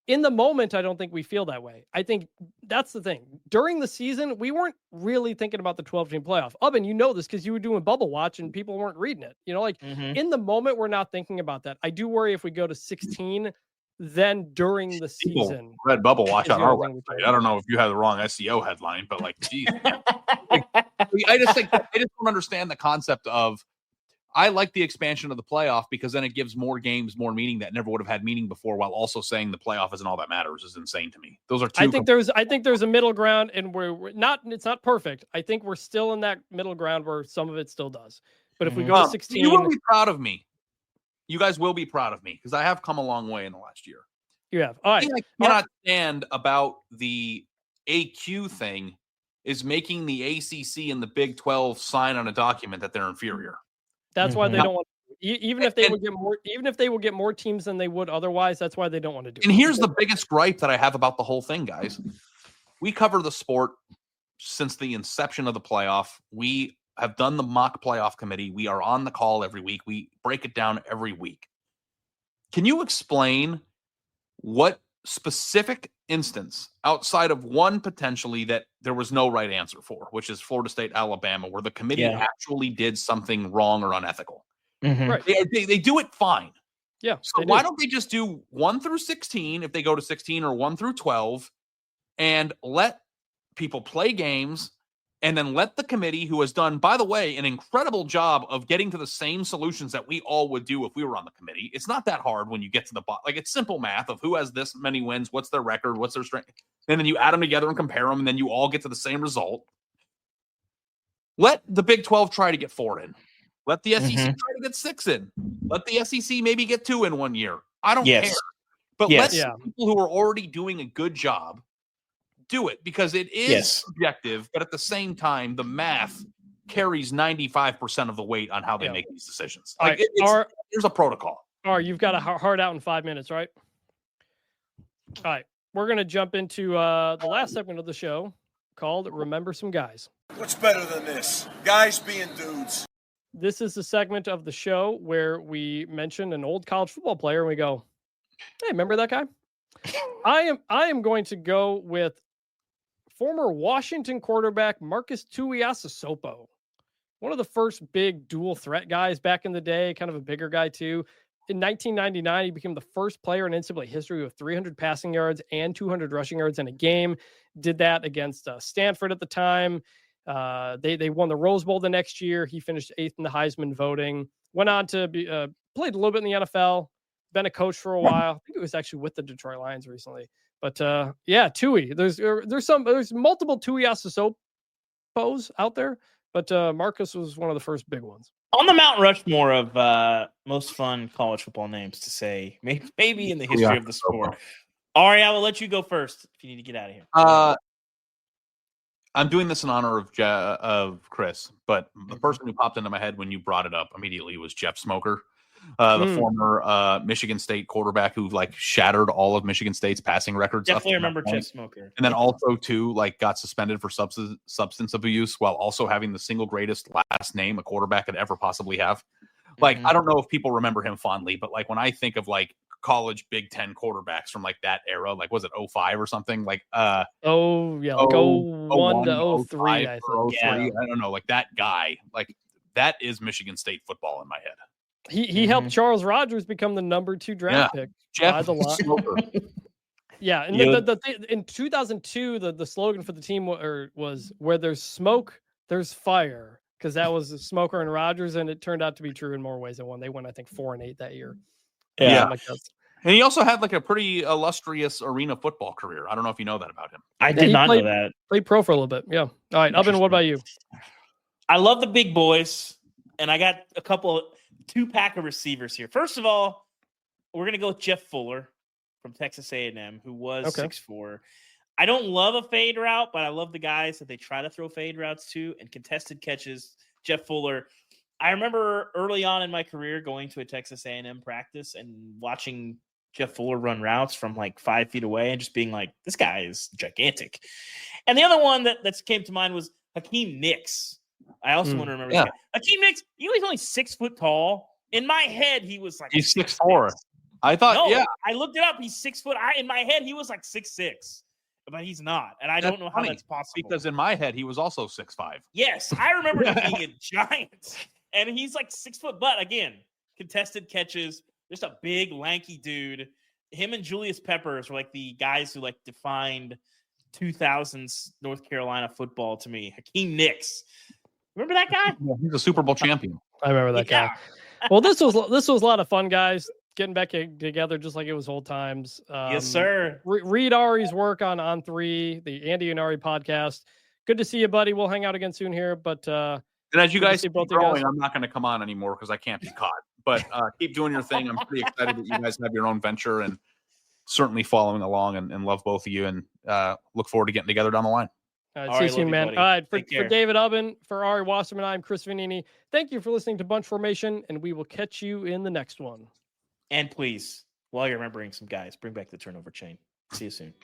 in the moment, I don't think we feel that way. I think that's the thing. During the season, we weren't really thinking about the 12-team playoff. Ubben, you know this because you were doing Bubble Watch and people weren't reading it. In the moment, we're not thinking about that. I do worry if we go to 16, then during the season. Read Bubble Watch on our website. I don't know if you had the wrong SEO headline, but like, geez. I just don't understand the concept of, I like the expansion of the playoff because then it gives more games more meaning that never would have had meaning before, while also saying the playoff isn't all that matters is insane to me. Those are two. I think there's a middle ground, and we're not. It's not perfect. I think we're still in that middle ground where some of it still does. But if we go to 16, you will be proud of me. You guys will be proud of me because I have come a long way in the last year. You have. All right. I cannot stand about the AQ thing is making the ACC and the Big 12 sign on a document that they're inferior. That's why they don't want to, even if they would get more teams than they would otherwise. That's why they don't want to do it. And here's the biggest gripe that I have about the whole thing, guys. We cover the sport since the inception of the playoff. We have done the mock playoff committee. We are on the call every week. We break it down every week. Can you explain what specific instance outside of one potentially that there was no right answer for, which is Florida State, Alabama, where the committee actually did something wrong or unethical? Right. They do it fine. Yeah. So why don't they just do 1 through 16 if they go to 16 or 1 through 12 and let people play games and then let the committee, who has done, by the way, an incredible job of getting to the same solutions that we all would do if we were on the committee. It's not that hard when you get to the bottom. Like, it's simple math of who has this many wins, what's their record, what's their strength, and then you add them together and compare them, and then you all get to the same result. Let the Big 12 try to get 4 in. Let the SEC try to get 6 in. Let the SEC maybe get 2 in 1 year. I don't care. But let people who are already doing a good job do it because it is subjective, but at the same time, the math carries 95% of the weight on how they make these decisions. Like there's a protocol. All right, you've got a hard out in 5 minutes, right? All right, we're going to jump into the last segment of the show called Remember Some Guys. What's better than this? Guys being dudes. This is the segment of the show where we mention an old college football player and we go, hey, remember that guy? I am going to go with former Washington quarterback Marcus Tuiasosopo. One of the first big dual threat guys back in the day, kind of a bigger guy too. In 1999, he became the first player in NCAA history with 300 passing yards and 200 rushing yards in a game. Did that against Stanford at the time. They won the Rose Bowl the next year. He finished 8th in the Heisman voting. Went on to be played a little bit in the NFL. Been a coach for a while. I think he was actually with the Detroit Lions recently. But yeah, Tui. There's multiple Tuiasosopos out there, but Marcus was one of the first big ones. On the Mount Rushmore of most fun college football names to say, maybe in the history of the sport. Ari, I will let you go first if you need to get out of here. I'm doing this in honor of Chris, but the person who popped into my head when you brought it up immediately was Jeff Smoker, the former Michigan State quarterback who like shattered all of Michigan State's passing records. Definitely remember Jeff Smoker. And then also too, like got suspended for substance abuse while also having the single greatest last name a quarterback could ever possibly have. Like, I don't know if people remember him fondly, but like when I think of like college Big Ten quarterbacks from like that era, like was it 05 or something? Like like 01 to 03, I think. Yeah. I don't know, like that guy, like that is Michigan State football in my head. He helped Charles Rogers become the number 2 draft pick. Jeff Smoker. Yeah, and in 2002, the slogan for the team was "Where there's smoke, there's fire," because that was Smoker and Rogers, and it turned out to be true in more ways than one. They went, I think, 4-8 that year. Yeah. And he also had like a pretty illustrious arena football career. I don't know if you know that about him. I did not know that. Played pro for a little bit. Yeah. All right, Ubben, what about you? I love the big boys, and I got a couple 2-pack of receivers here. First of all, we're going to go with Jeff Fuller from Texas A&M, who was 6'4". I don't love a fade route, but I love the guys that they try to throw fade routes to and contested catches. Jeff Fuller. I remember early on in my career going to a Texas A&M practice and watching Jeff Fuller run routes from like 5 feet away and just being like, this guy is gigantic. And the other one that came to mind was Hakeem Nicks. I also want to remember this guy. Hakeem Nicks, he was only 6 foot tall. In my head, he was like he's 6'4". I thought, I looked it up. He's 6 foot. In my head, he was like 6'6", but he's not. And I don't know how that's possible. Because in my head, he was also 6'5". Yes, I remember him being a giant. And he's like 6 foot, but again, contested catches. Just a big, lanky dude. Him and Julius Peppers were like the guys who like defined 2000s North Carolina football to me. Hakeem Nicks. Remember that guy? Yeah, he's a Super Bowl champion. I remember that guy. Well, this was a lot of fun, guys. Getting back together just like it was old times. Yes, sir. Read Ari's work on On3, the Andy and Ari podcast. Good to see you, buddy. We'll hang out again soon here. But and as you guys keep growing, I'm not going to come on anymore because I can't be caught. But keep doing your thing. I'm pretty excited that you guys have your own venture and certainly following along and love both of you and look forward to getting together down the line. All right, see you soon, man. All right, for David Ubben, for Ari Wasserman, I'm Chris Vannini. Thank you for listening to Bunch Formation, and we will catch you in the next one. And please, while you're remembering some guys, bring back the turnover chain. See you soon.